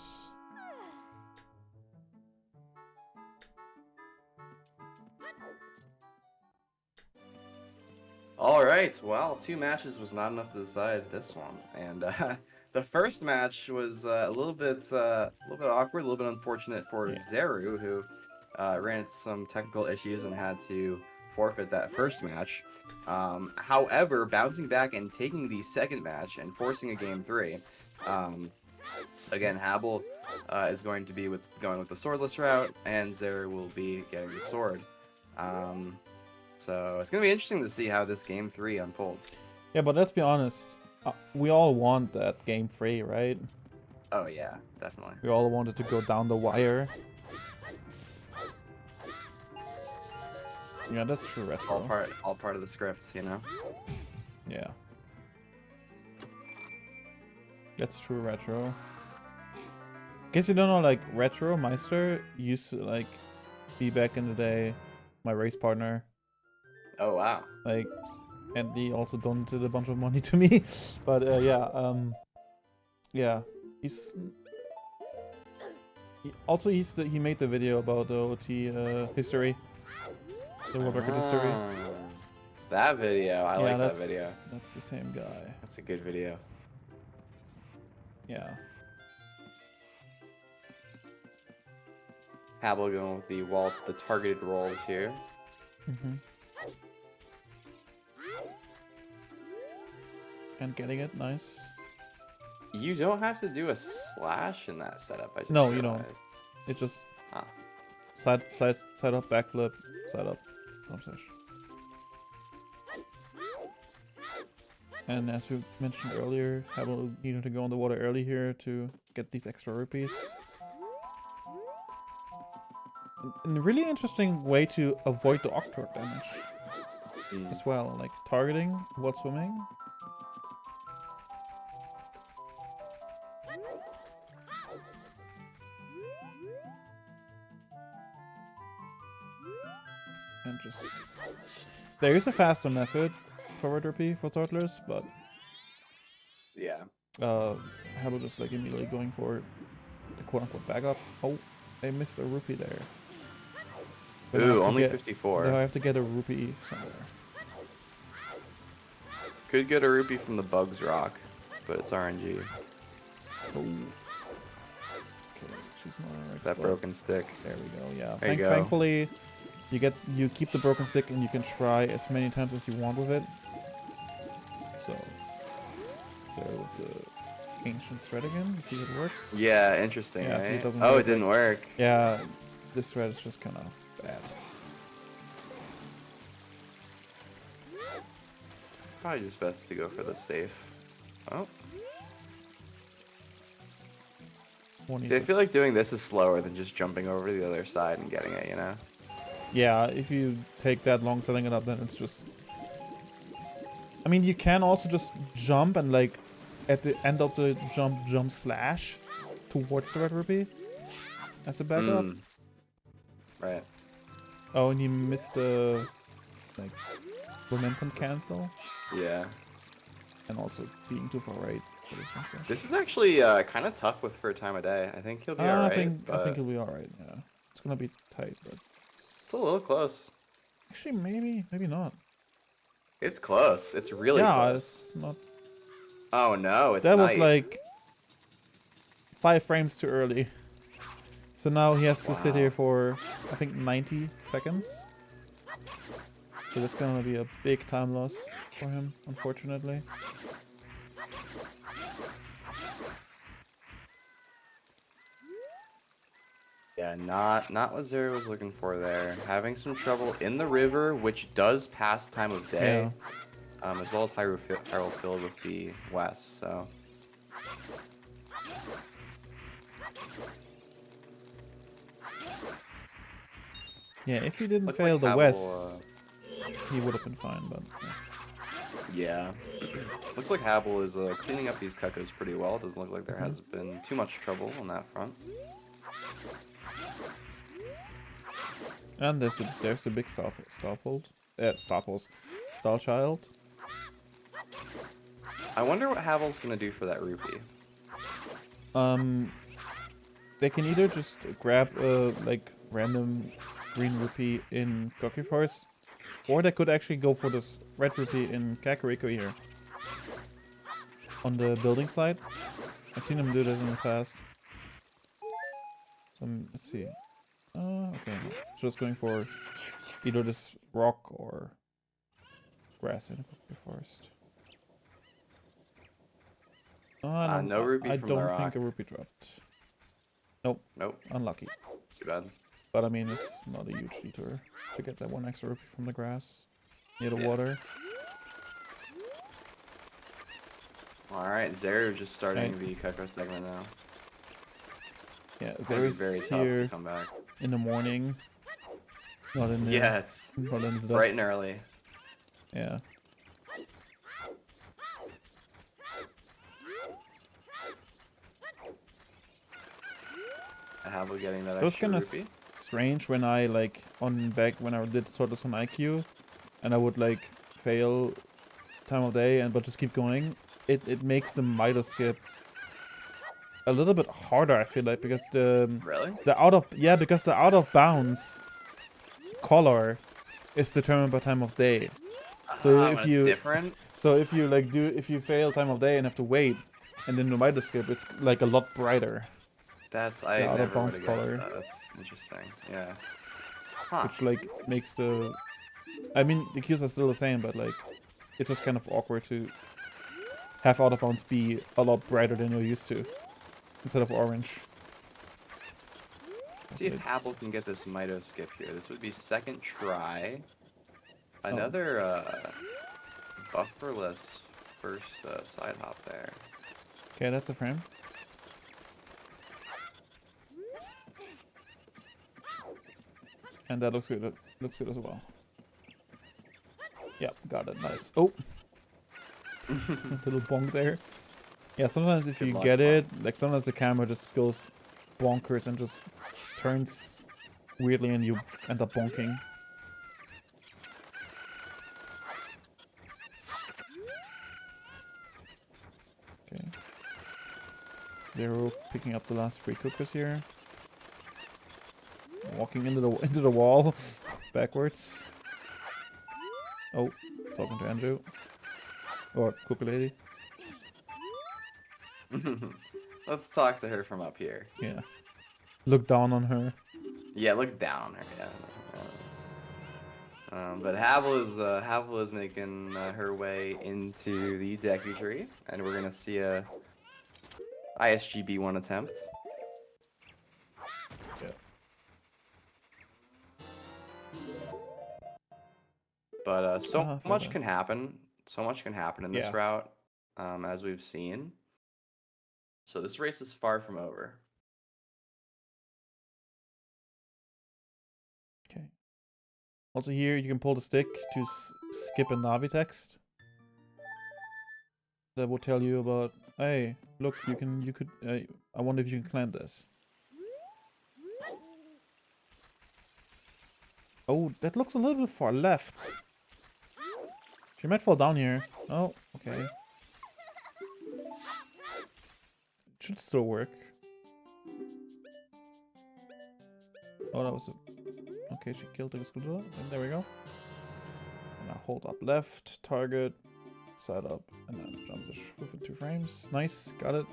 All right. Well, 2 matches was not enough to decide this one, and the first match was a little bit awkward, a little bit unfortunate for Yeah. Zeru, who ran into some technical issues and had to forfeit that first match. However, bouncing back and taking the second match and forcing a game 3. Again, Habble is going to be going with the swordless route, and Zeru will be getting the sword. So it's going to be interesting to see how this game 3 unfolds. Yeah, but let's be honest. We all want that game 3, right? Oh yeah, definitely. We all wanted to go down the wire. Yeah, that's true, Retro. All part of the script, you know. Yeah. That's true, Retro. Guess you don't know, like, Retro Meister used to, like, be back in the day my race partner. Oh wow. Like, and he also donated a bunch of money to me. But, yeah, he's... He made the video about the OT history. The world record history. That video, I like that that's, video. That's the same guy. That's a good video. Yeah. Habble going with the targeted rolls here. And getting it, nice. You don't have to do a slash in that setup. I just No, you don't. realized. It's just Ah. Side up, backflip, side up, jump smash. And as we mentioned earlier, Habble needed to go on the water early here to get these extra rupees. And a really interesting way to avoid the Octorb damage as well, like targeting while swimming. And just... There is a faster method forward rupee for Sortlers, but... Yeah. Habble just like immediately going for the quote-unquote backup. Oh, I missed a rupee there. But Ooh, only 54. Now I have to get a rupee somewhere. Could get a rupee from the Bugs Rock, but it's RNG. Oh. Okay, she's not in the right That spot. broken stick. There we go, yeah. There you go. Thankfully, you keep the broken stick and you can try as many times as you want with it. So, there with the ancient thread again. Let's see if it works. Yeah, interesting, Yeah, see, right? it doesn't Oh, work, it didn't work. Yeah, this thread is just kind of bad. Probably just best to go for the safe. Oh. See, I feel like doing this is slower than just jumping over to the other side and getting it, you know? Yeah, if you take that long setting it up, then it's just... I mean, you can also just jump and, like, at the end of the jump slash towards the red rupee as a backup. Right. Oh, and you missed the, like, momentum cancel. Yeah. And also being too far right. This is actually kind of tough for a time of day. I think he'll be alright. I think he'll be alright, yeah. It's gonna be tight, but... It's a little close. Actually, maybe not. It's close. It's really close. Yeah, it's not... Oh no, it's That night. was like 5 frames too early. So now he has to sit here for, I think, 90 seconds. So that's gonna be a big time loss for him, unfortunately. Yeah, not what Zeru was looking for there. Having some trouble in the river, which does pass time of day. Yeah. As well as Hyrule filled with the west, so... Yeah, if he didn't Looks fail like the Habble, west, he would have been fine, but... Yeah. Looks like Habble is cleaning up these Cuckoos pretty well. Doesn't look like there has been too much trouble on that front. And there's the big Star Child. I wonder what Habble's gonna do for that rupee. They can either just grab a like random green rupee in Goki Forest, or they could actually go for this red rupee in Kakariko here. On the building side. I've seen them do this in the past. Let's see. Okay. Just going for either this rock or grass in Goki Forest. No rupee I from the don't rock. think a rupee dropped. Nope. Nope. Unlucky. Too bad. But I mean, it's not a huge detour to get that one extra rupee from the grass near the water. Alright, Zeru just starting the Kakariko segment now. Yeah, Zeru's Zeru's very tough here to come back. in the morning. Not in the... Yeah, it's not in the dusk. bright and early. Yeah. Habble getting that That was extra kind rupee. of strange when I like when I did sort of some IQ, and I would like fail time of day but just keep going. It makes the Midas skip a little bit harder, I feel like, because the out of bounds color is determined by time of day. So if you if you fail time of day and have to wait, and then the Midas skip, it's like a lot brighter. I out of never bounds would have color. guessed that. That's interesting. Yeah. Huh. Which like makes the... I mean, the cues are still the same, but like it's just kind of awkward to have out of bounds be a lot brighter than you're used to instead of orange. Let's see if Habble can get this Mito skip here. This would be second try. Another bufferless first side hop there. Okay, that's a frame. And that looks good. Looks good as well. Yep, got it. Nice. Oh, little bonk there. Yeah, sometimes if you get it, like sometimes the camera just goes bonkers and just turns weirdly, and you end up bonking. Okay. Zeru picking up the last 3 cookers here. Walking into the wall backwards. Oh, talking to Andrew. Or Cooker Lady. Let's talk to her from up here. Yeah. Look down on her. Yeah, look down on her. Yeah. But Habble is making her way into the Deku Tree, and we're gonna see a ISGB1 attempt. Yeah. But so much can happen. So much can happen in this route, as we've seen. So this race is far from over. Okay. Also here you can pull the stick to skip a Navi text. That will tell you about, hey, look, you could, I wonder if you can climb this. Oh, that looks a little bit far left. She might fall down here. Oh, okay. It should still work. Oh, that was a... Okay, she killed the scooter. And there we go. And now hold up left, target, side up, and then jump the within 2 frames. Nice, got it.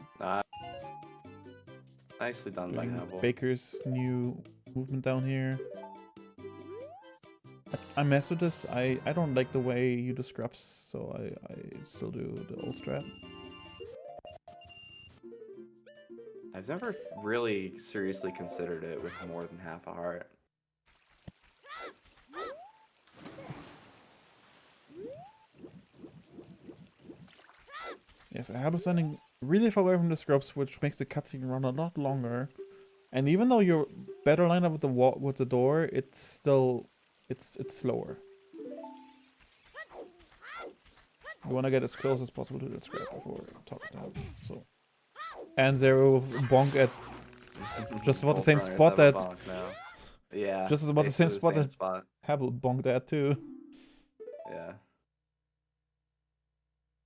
Nicely done by Habble. Baker's new movement down here. I mess with this. I don't like the way you do scrubs, so I still do the old strat. I've never really seriously considered it with more than half a heart. Yes, I have standing really far away from the scrubs, which makes the cutscene run a lot longer. And even though you're better lined up with the wall with the door, it's still it's slower. You want to get as close as possible to that scrap before talking to him. So, and Zeru bonk at just about the same spot that. Yeah. Just about the same spot that Habble bonked at too. Yeah.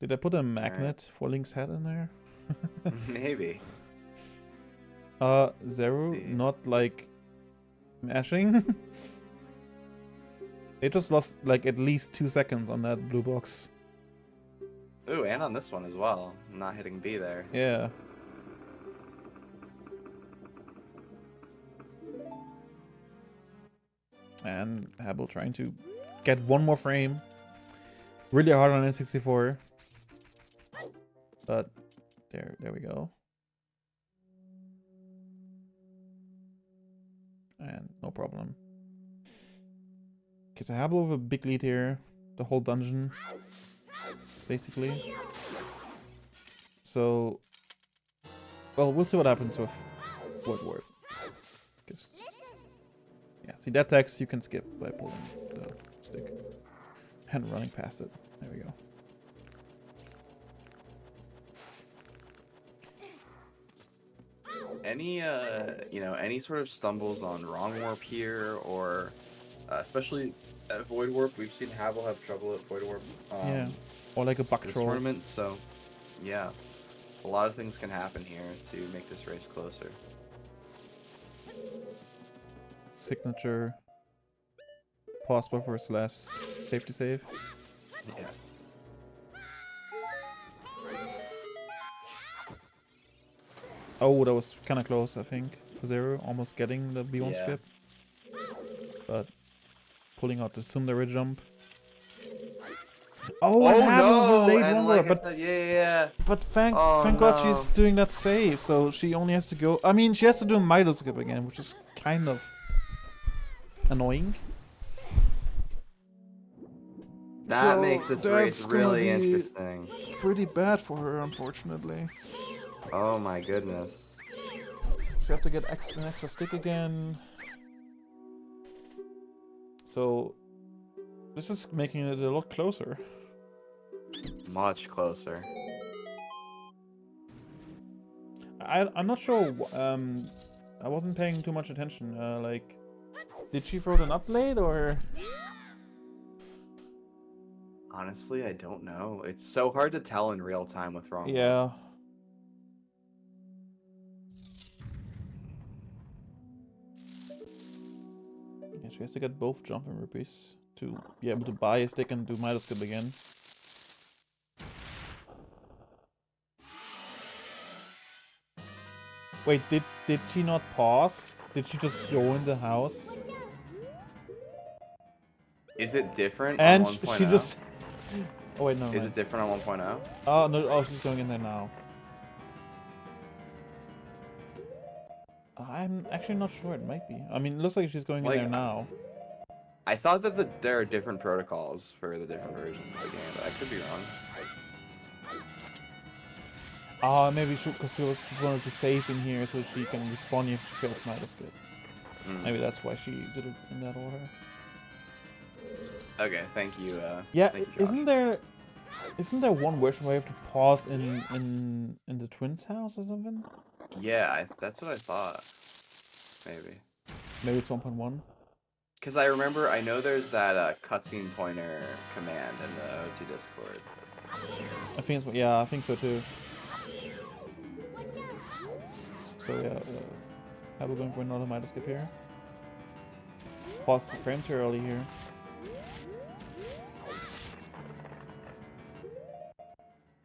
Did I put a magnet for Link's head in there? Maybe. Zeru, not like mashing. It just lost like at least 2 seconds on that blue box. Ooh, and on this one as well. Not hitting B there. Yeah. And Habble trying to get 1 more frame. Really hard on N64. But there we go. And no problem. Okay, so Habble with a big lead here. The whole dungeon. Basically. So, well, we'll see what happens with Woodward. Yeah, see that text you can skip by pulling the stick and running past it. There we go. Any any sort of stumbles on wrong warp here, or especially at void warp, we've seen Habble have trouble at void warp. Yeah, or like a buck this troll. Tournament, so yeah, a lot of things can happen here to make this race closer. Signature. Pause buffer slash safety save. Yeah. Oh, that was kind of close, I think, for Zeru. Almost getting the B1 skip. But pulling out the Tsundere jump. Oh, and Habble no! delayed And one like more, I said, yeah. but thank Oh, God no. she's doing that save, so she only has to go. I mean, she has to do a Milo skip again, which is kind of annoying. That So makes this that's race gonna really be interesting. pretty bad for her, unfortunately. Oh my goodness. She have to get an extra stick again. So this is making it a lot closer. Much closer. I'm not sure. I wasn't paying too much attention. Like, did she throw the nut late or? Honestly, I don't know. It's so hard to tell in real time with wrong. Yeah. Yeah, she has to get both jumping rupees to be able to buy a stick and do Midas skip again. Wait, did she not pause? Did she just go in the house? Is it different And on 1.0? she just... Oh wait, no. Is it different on 1.0? Oh no! Oh, she's going in there now. I'm actually not sure. It might be. I mean, it looks like she's going in there now. I thought that there are different protocols for the different versions of the game, but I could be wrong. Maybe because she wanted to save in here so she can respawn if she fails Midas skip. Maybe that's why she did it in that order. Okay, thank you. Yeah, thank you, isn't there one version where you have to pause in the twins' house or something? Yeah, that's what I thought. Maybe. Maybe it's 1.1. Because I know there's that cutscene pointer command in the OT Discord. I think it's, yeah, I think so too. So yeah, we're going for another Midas skip here. Pause the frame too early here.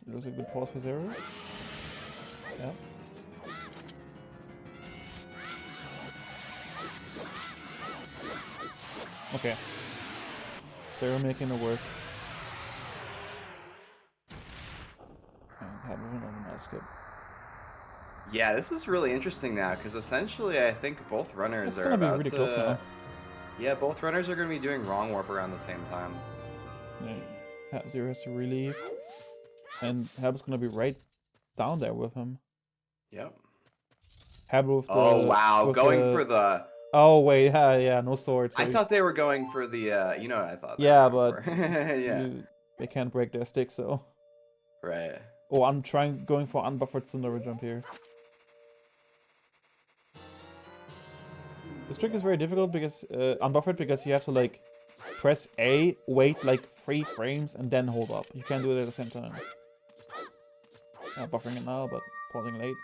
It was a good pause for Zeru. Yeah. Okay. Zeru making it work. And Habble went on the Midas skip. Yeah, this is really interesting now, because essentially I think both runners are gonna be about really to... close now. Yeah, both runners are going to be doing wrong warp around the same time. Yeah. Zeru has to relieve. And Habble's gonna be right down there with him. Yep. Habble with the... Oh, wow, going for the... Oh, wait, yeah, no sword. So I thought they were going for the, you know what I thought they yeah, were but going for. Yeah. they can't break their stick, so... Right. Oh, I'm going for unbuffered Cinder jump here. This trick is very difficult because, unbuffered, because you have to, like, press A, wait, like, 3 frames, and then hold up. You can't do it at the same time. Buffering it now, but pausing late.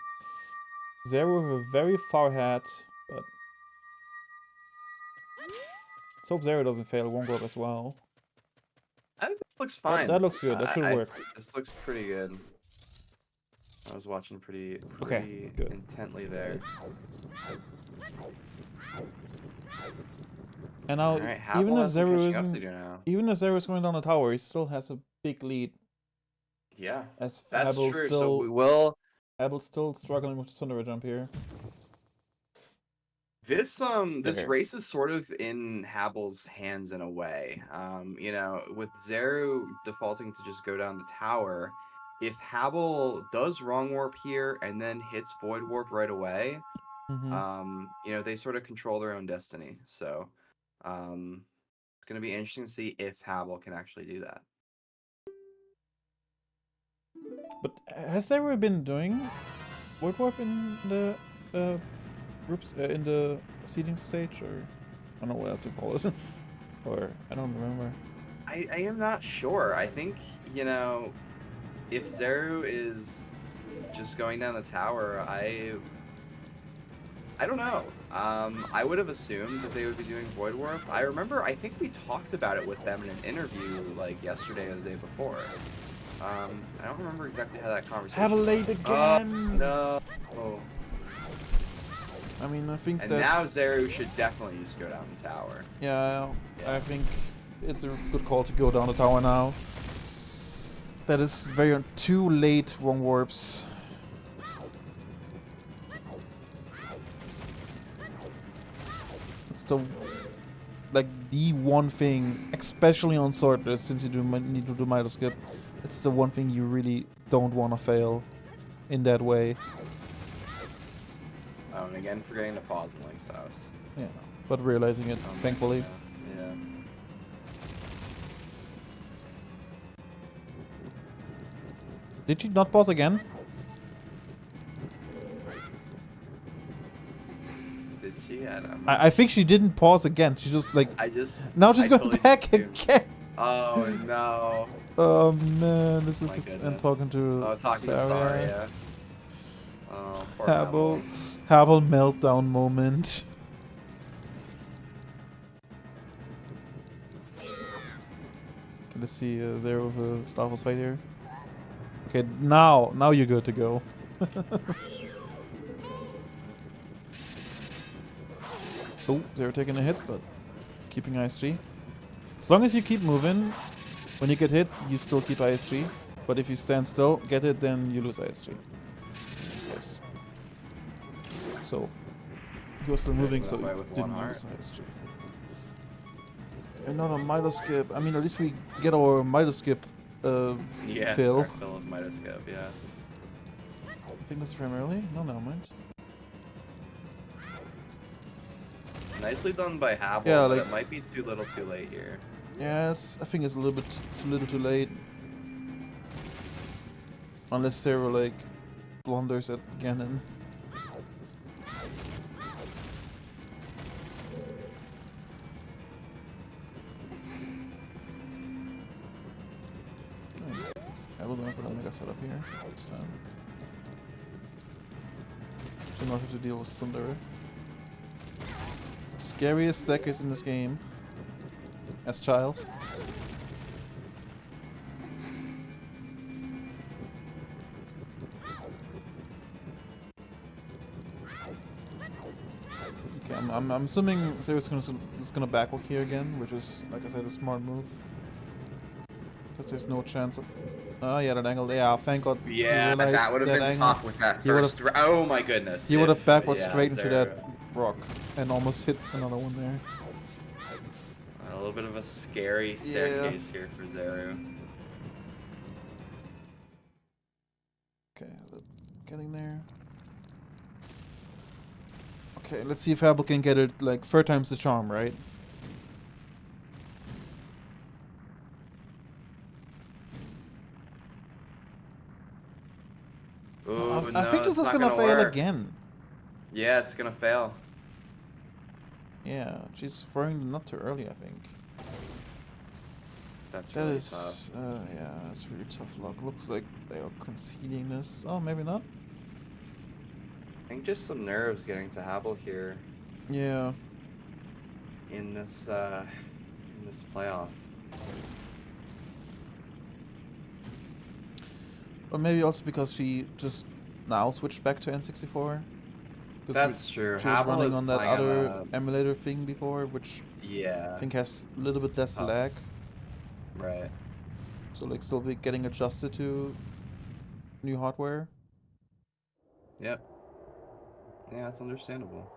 Zeru with a very far ahead, but... Let's hope Zeru doesn't fail one grab as well. I think this looks fine. That looks good. That should work. This looks pretty good. I was watching pretty good. intently there. And now, right, even if Zeru isn't, is going down the tower, he still has a big lead. Yeah, as that's Habble true. Still, so we will. Habble's still struggling with the Cinder jump here. This race is sort of in Habble's hands in a way. You know, with Zeru defaulting to just go down the tower, if Habble does wrong warp here and then hits void warp right away, you know, they sort of control their own destiny. So, it's gonna be interesting to see if Habble can actually do that. But has Zeru been doing void warp in the groups in the seeding stage, or I don't know what else to call it, or I don't remember. I am not sure. I think, you know, if Zeru is just going down the tower, I don't know. I would have assumed that they would be doing void warp. I remember, I think we talked about it with them in an interview like yesterday or the day before. I don't remember exactly how that conversation Have a late again. No. Oh. I mean, I think and that... now Zeru should definitely just go down the tower. Yeah, I think it's a good call to go down the tower now. That is very too late, wrong warps. It's the the one thing, especially on Sortless, since you need to do Mido Skip, it's the one thing you really don't want to fail in that way. Oh, and again, forgetting to pause in Link's house. Yeah, but realizing it, thankfully. Yeah. Did she not pause again? Did she? I don't know. I think she didn't pause again. She just now she's going totally back assumed. again. Oh no. Oh man, this is My and talking to talking to Saria. Oh, poor Habble. Habble meltdown moment. Can I see Zeru with a Star Wars fight here? Okay, now you're good to go. Oh, Zeru taking a hit, but keeping ISG. As long as you keep moving, when you get hit, you still keep ISG. But if you stand still, get it, then you lose ISG. Yes. So, he was still moving, so he didn't lose ISG. And not a Mido Skip. I mean, at least we get our Mido Skip fill. Fill of Mido Skip, yeah. I think that's frame early? No, never mind. Nicely done by Habble, Yeah, but like, it might be too little too late here. Yeah, I think it's a little bit too little too late. Unless Zeru, like, blunders at Ganon. I will go for the Mega setup here this time. So not have to deal with Thunder. Scariest stackers in this game. As child. Okay, I'm assuming Zeru's gonna backwalk here again, which is, like I said, a smart move. Because there's no chance of... Oh yeah, that angle. Yeah, thank God. Yeah, that would have been angle. tough with that first. Oh my goodness. He would have backwards yeah, straight into Zeru. that rock and almost hit another one there. A little bit of a scary staircase here for Zeru. Okay, getting there. Okay, let's see if Habble can get it like 4 times the charm, right? Ooh, I think this is gonna fail work. again. Yeah, it's gonna fail. Yeah, she's throwing the nut too early, I think. That's That really is, tough. yeah, that's really tough luck. Looks like they are conceding this. Oh, maybe not. I think just some nerves getting to Habble here Yeah. in this playoff. Or maybe also because she just now switched back to N64. That's true. She was Habble running is on that playing other emulator thing before, which yeah, I think has a little bit less lag. right. So like still be getting adjusted to new hardware. Yep. Yeah, that's understandable.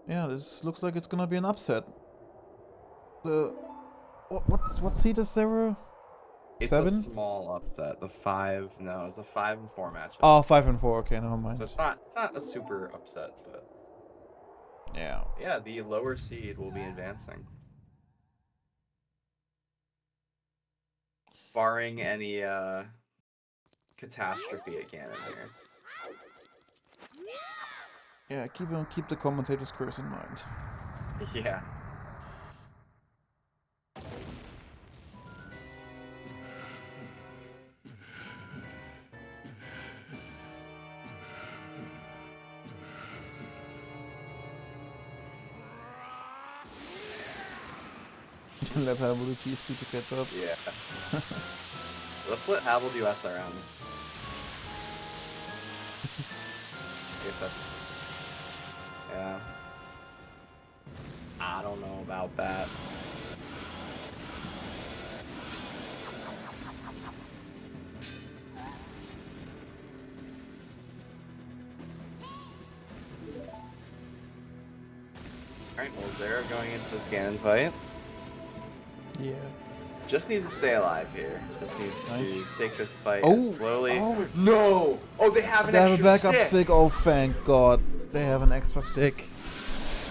Yeah, this looks like it's gonna be an upset. What seed is Zeru? It's 7? a small upset. The 5, no, it's a 5 and 4 matchup. Oh, 5 and 4. Okay, never mind. So it's not a super upset, but Yeah. yeah, the lower seed will be advancing, barring any catastrophe at Ganon here. Yeah, keep the commentator's curse in mind. Yeah. Let Habble do TC to catch up. Yeah. Let's let Habble do SRM. I guess that's... Yeah. I don't know about that. Alright, well, Zeru going into this Ganon fight. Yeah. Just needs to stay alive here. Just needs Nice. to take this fight Oh! as slowly. Oh! No! Oh, they have an They have a extra backup stick! stick. Oh, thank God. They have an extra stick.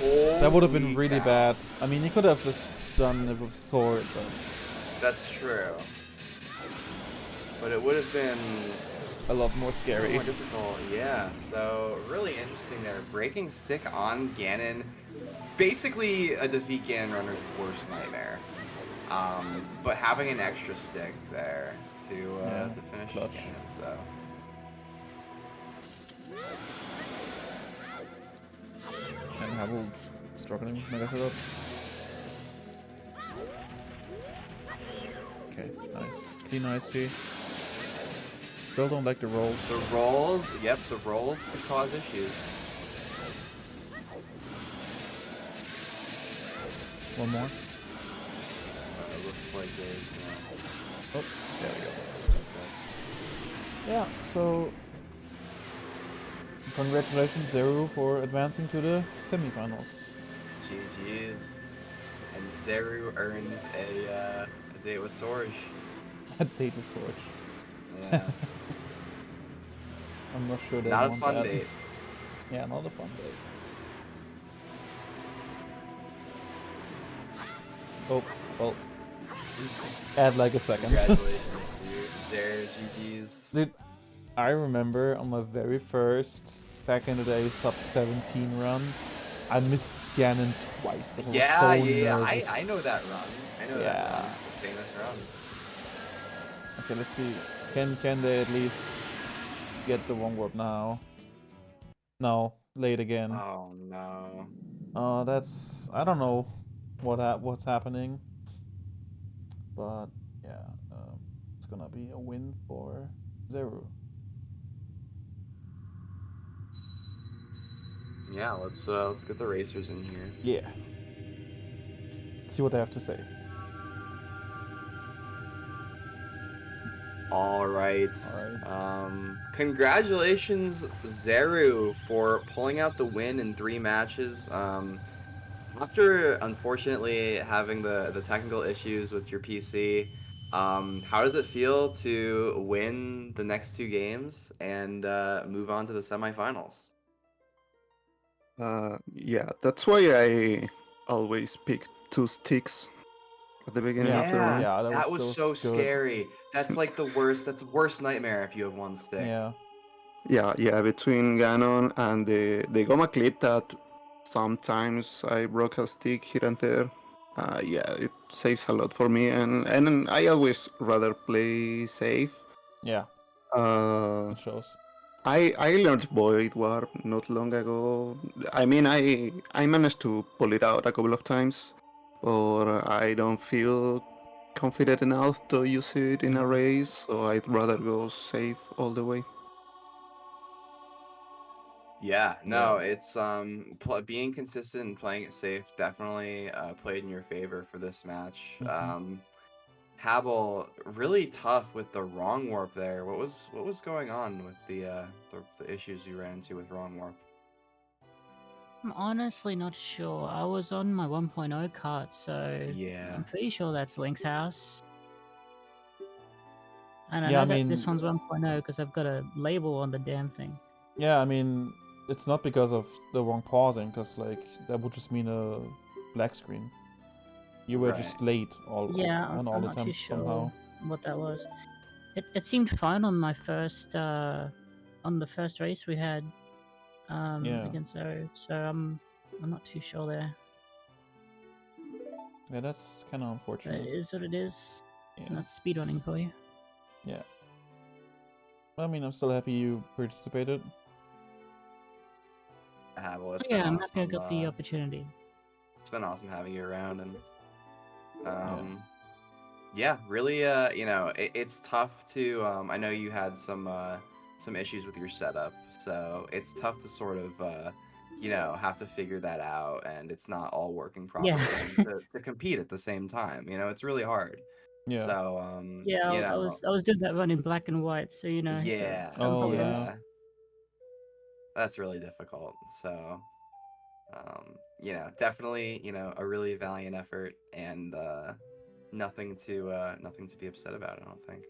That would have been Holy really cow. bad. I mean, you could have just done it with sword, but That's true. But it would have been a lot more a little scary. more difficult. Yeah, so really interesting there. Breaking stick on Ganon. Basically a defeat Ganon runner's worst nightmare. But having an extra stick there to finish clutch. Ganon, so. And Habble struggling with Mega Setup. Okay, nice. Clean nice G. Still don't like the rolls. The rolls, yep, the rolls could cause issues. One more. It looks like there's Oh, there we go. okay. Yeah, so congratulations Zeru for advancing to the semifinals. GG's. And Zeru earns a date with Torj. A date with Torch. Yeah. I'm not sure they Not a want fun that. date. Yeah, not a fun date. Oh, well. Add like a second. Congratulations to Zeru, GG's. Dude, I remember on my very first, back in the day, sub 17 run, I missed Ganon twice. But I was Yeah, so yeah, nervous. I know that run. I know that Yeah. run. It's a famous run. Okay, let's see. Can they at least get the one warp now? No, late again. Oh no. That's, I don't know what's happening, but yeah, it's gonna be a win for Zeru. Yeah, let's get the racers in here. Yeah. Let's see what they have to say. All right. Alright. Congratulations, Zeru, for pulling out the win in 3 matches. After unfortunately having the technical issues with your PC, how does it feel to win the next 2 games and move on to the semifinals? Yeah, that's why I always pick 2 sticks at the beginning of the Yeah, run. yeah, that was so good. scary. That's like the worst. That's the worst nightmare if you have 1 stick. Yeah. Yeah, between Ganon and the Goma clip that sometimes I broke a stick here and there. Yeah, it saves a lot for me, and I always rather play safe. Yeah, Uh, it shows. I learned Void Warp not long ago. I mean, I managed to pull it out a couple of times, but I don't feel confident enough to use it in a race, so I'd rather go safe all the way. Yeah, no, it's being consistent and playing it safe definitely played in your favor for this match. Habble really tough with the wrong warp there. What was going on with the issues you ran into with wrong warp? I'm honestly not sure. I was on my 1.0 cart, so Yeah. I'm pretty sure that's Link's house. And I Yeah, know I that this mean- one's 1.0 because I've got a label on the damn thing. Yeah, I mean, it's not because of the wrong pausing, because like that would just mean a black screen. You were just late all Yeah, on all I'm the not too time sure somehow. what that was. It seemed fine on my first on the first race we had Yeah. against Zeru, so I'm not too sure there. Yeah, that's kind of But unfortunate. it is what it is, Yeah. and that's speedrunning for you. Yeah. I mean, I'm still happy you participated. Habble, it's Yeah, been I'm awesome. happy I got the opportunity. It's been awesome having you around, and yeah, really, you know, it's tough to. I know you had some issues with your setup, so it's tough to sort of, you know, have to figure that out, and it's not all working properly to compete at the same time. You know, it's really hard. Yeah. So, Yeah, you I know, was doing that run in black and white, so you know. yeah, some problems. yeah, that's really difficult. So, You know, definitely, you know, a really valiant effort, and nothing to be upset about, I don't think.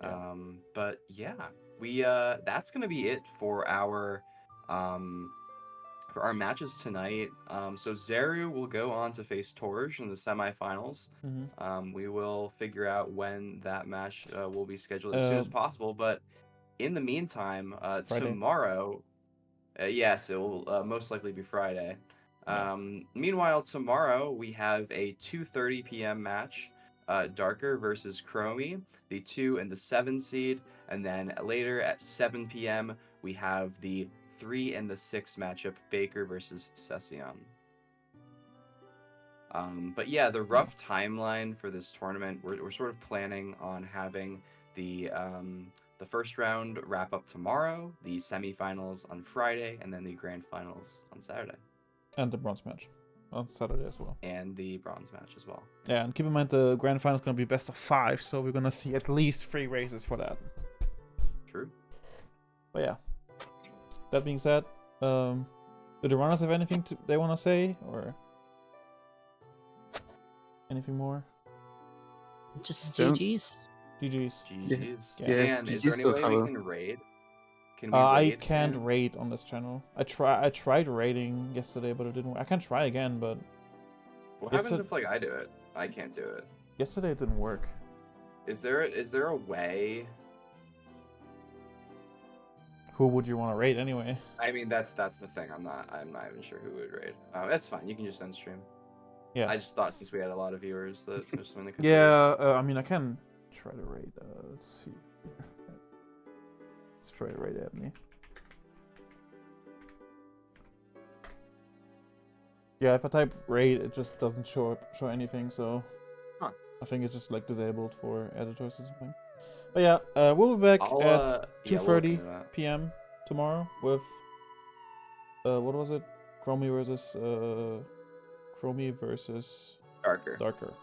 Yeah. But yeah, we that's gonna be it for our matches tonight. So Zeru will go on to face Torj in the semifinals. We will figure out when that match will be scheduled as soon as possible. But in the meantime, Friday. tomorrow, yes, it will most likely be Friday. Yeah. Meanwhile, tomorrow we have a 2:30 p.m. match. Darker versus Chromie, the 2 and the 7 seed, and then later at 7 p.m. we have the 3 and the 6 matchup, Baker versus Session. But yeah, the rough timeline for this tournament, we're sort of planning on having the first round wrap up tomorrow, the semifinals on Friday, and then the grand finals on Saturday. And the bronze match on Saturday as well. And the bronze match as well. Yeah, and keep in mind the grand final is going to be best of 5, so we're going to see at least 3 races for that. True. But yeah, that being said, do the runners have anything they want to say, or anything more? Just Don't- GG's. GG's. GG's. Yeah. Dan, is there GG's any to way we Habble. can raid? Can we I raid can't him? raid on this channel. I tried raiding yesterday, but it didn't work. I can try again, but What Yes, happens sir. if like I do it? I can't do it. yesterday it didn't work. Is there a way? Who would you want to raid anyway? I mean, that's the thing. I'm not even sure who would raid. That's fine. You can just end stream. Yeah. I just thought since we had a lot of viewers that there's something to consider. Yeah, I mean, I can try to raid. Let's see. Let's try to raid Ebony. Yeah, if I type raid, it just doesn't show anything. So Huh. I think it's just like disabled for editors or something. But yeah, we'll be back at Yeah, we'll look 2:30 into that. p.m. tomorrow with what was it? Chromie versus Darker. Darker.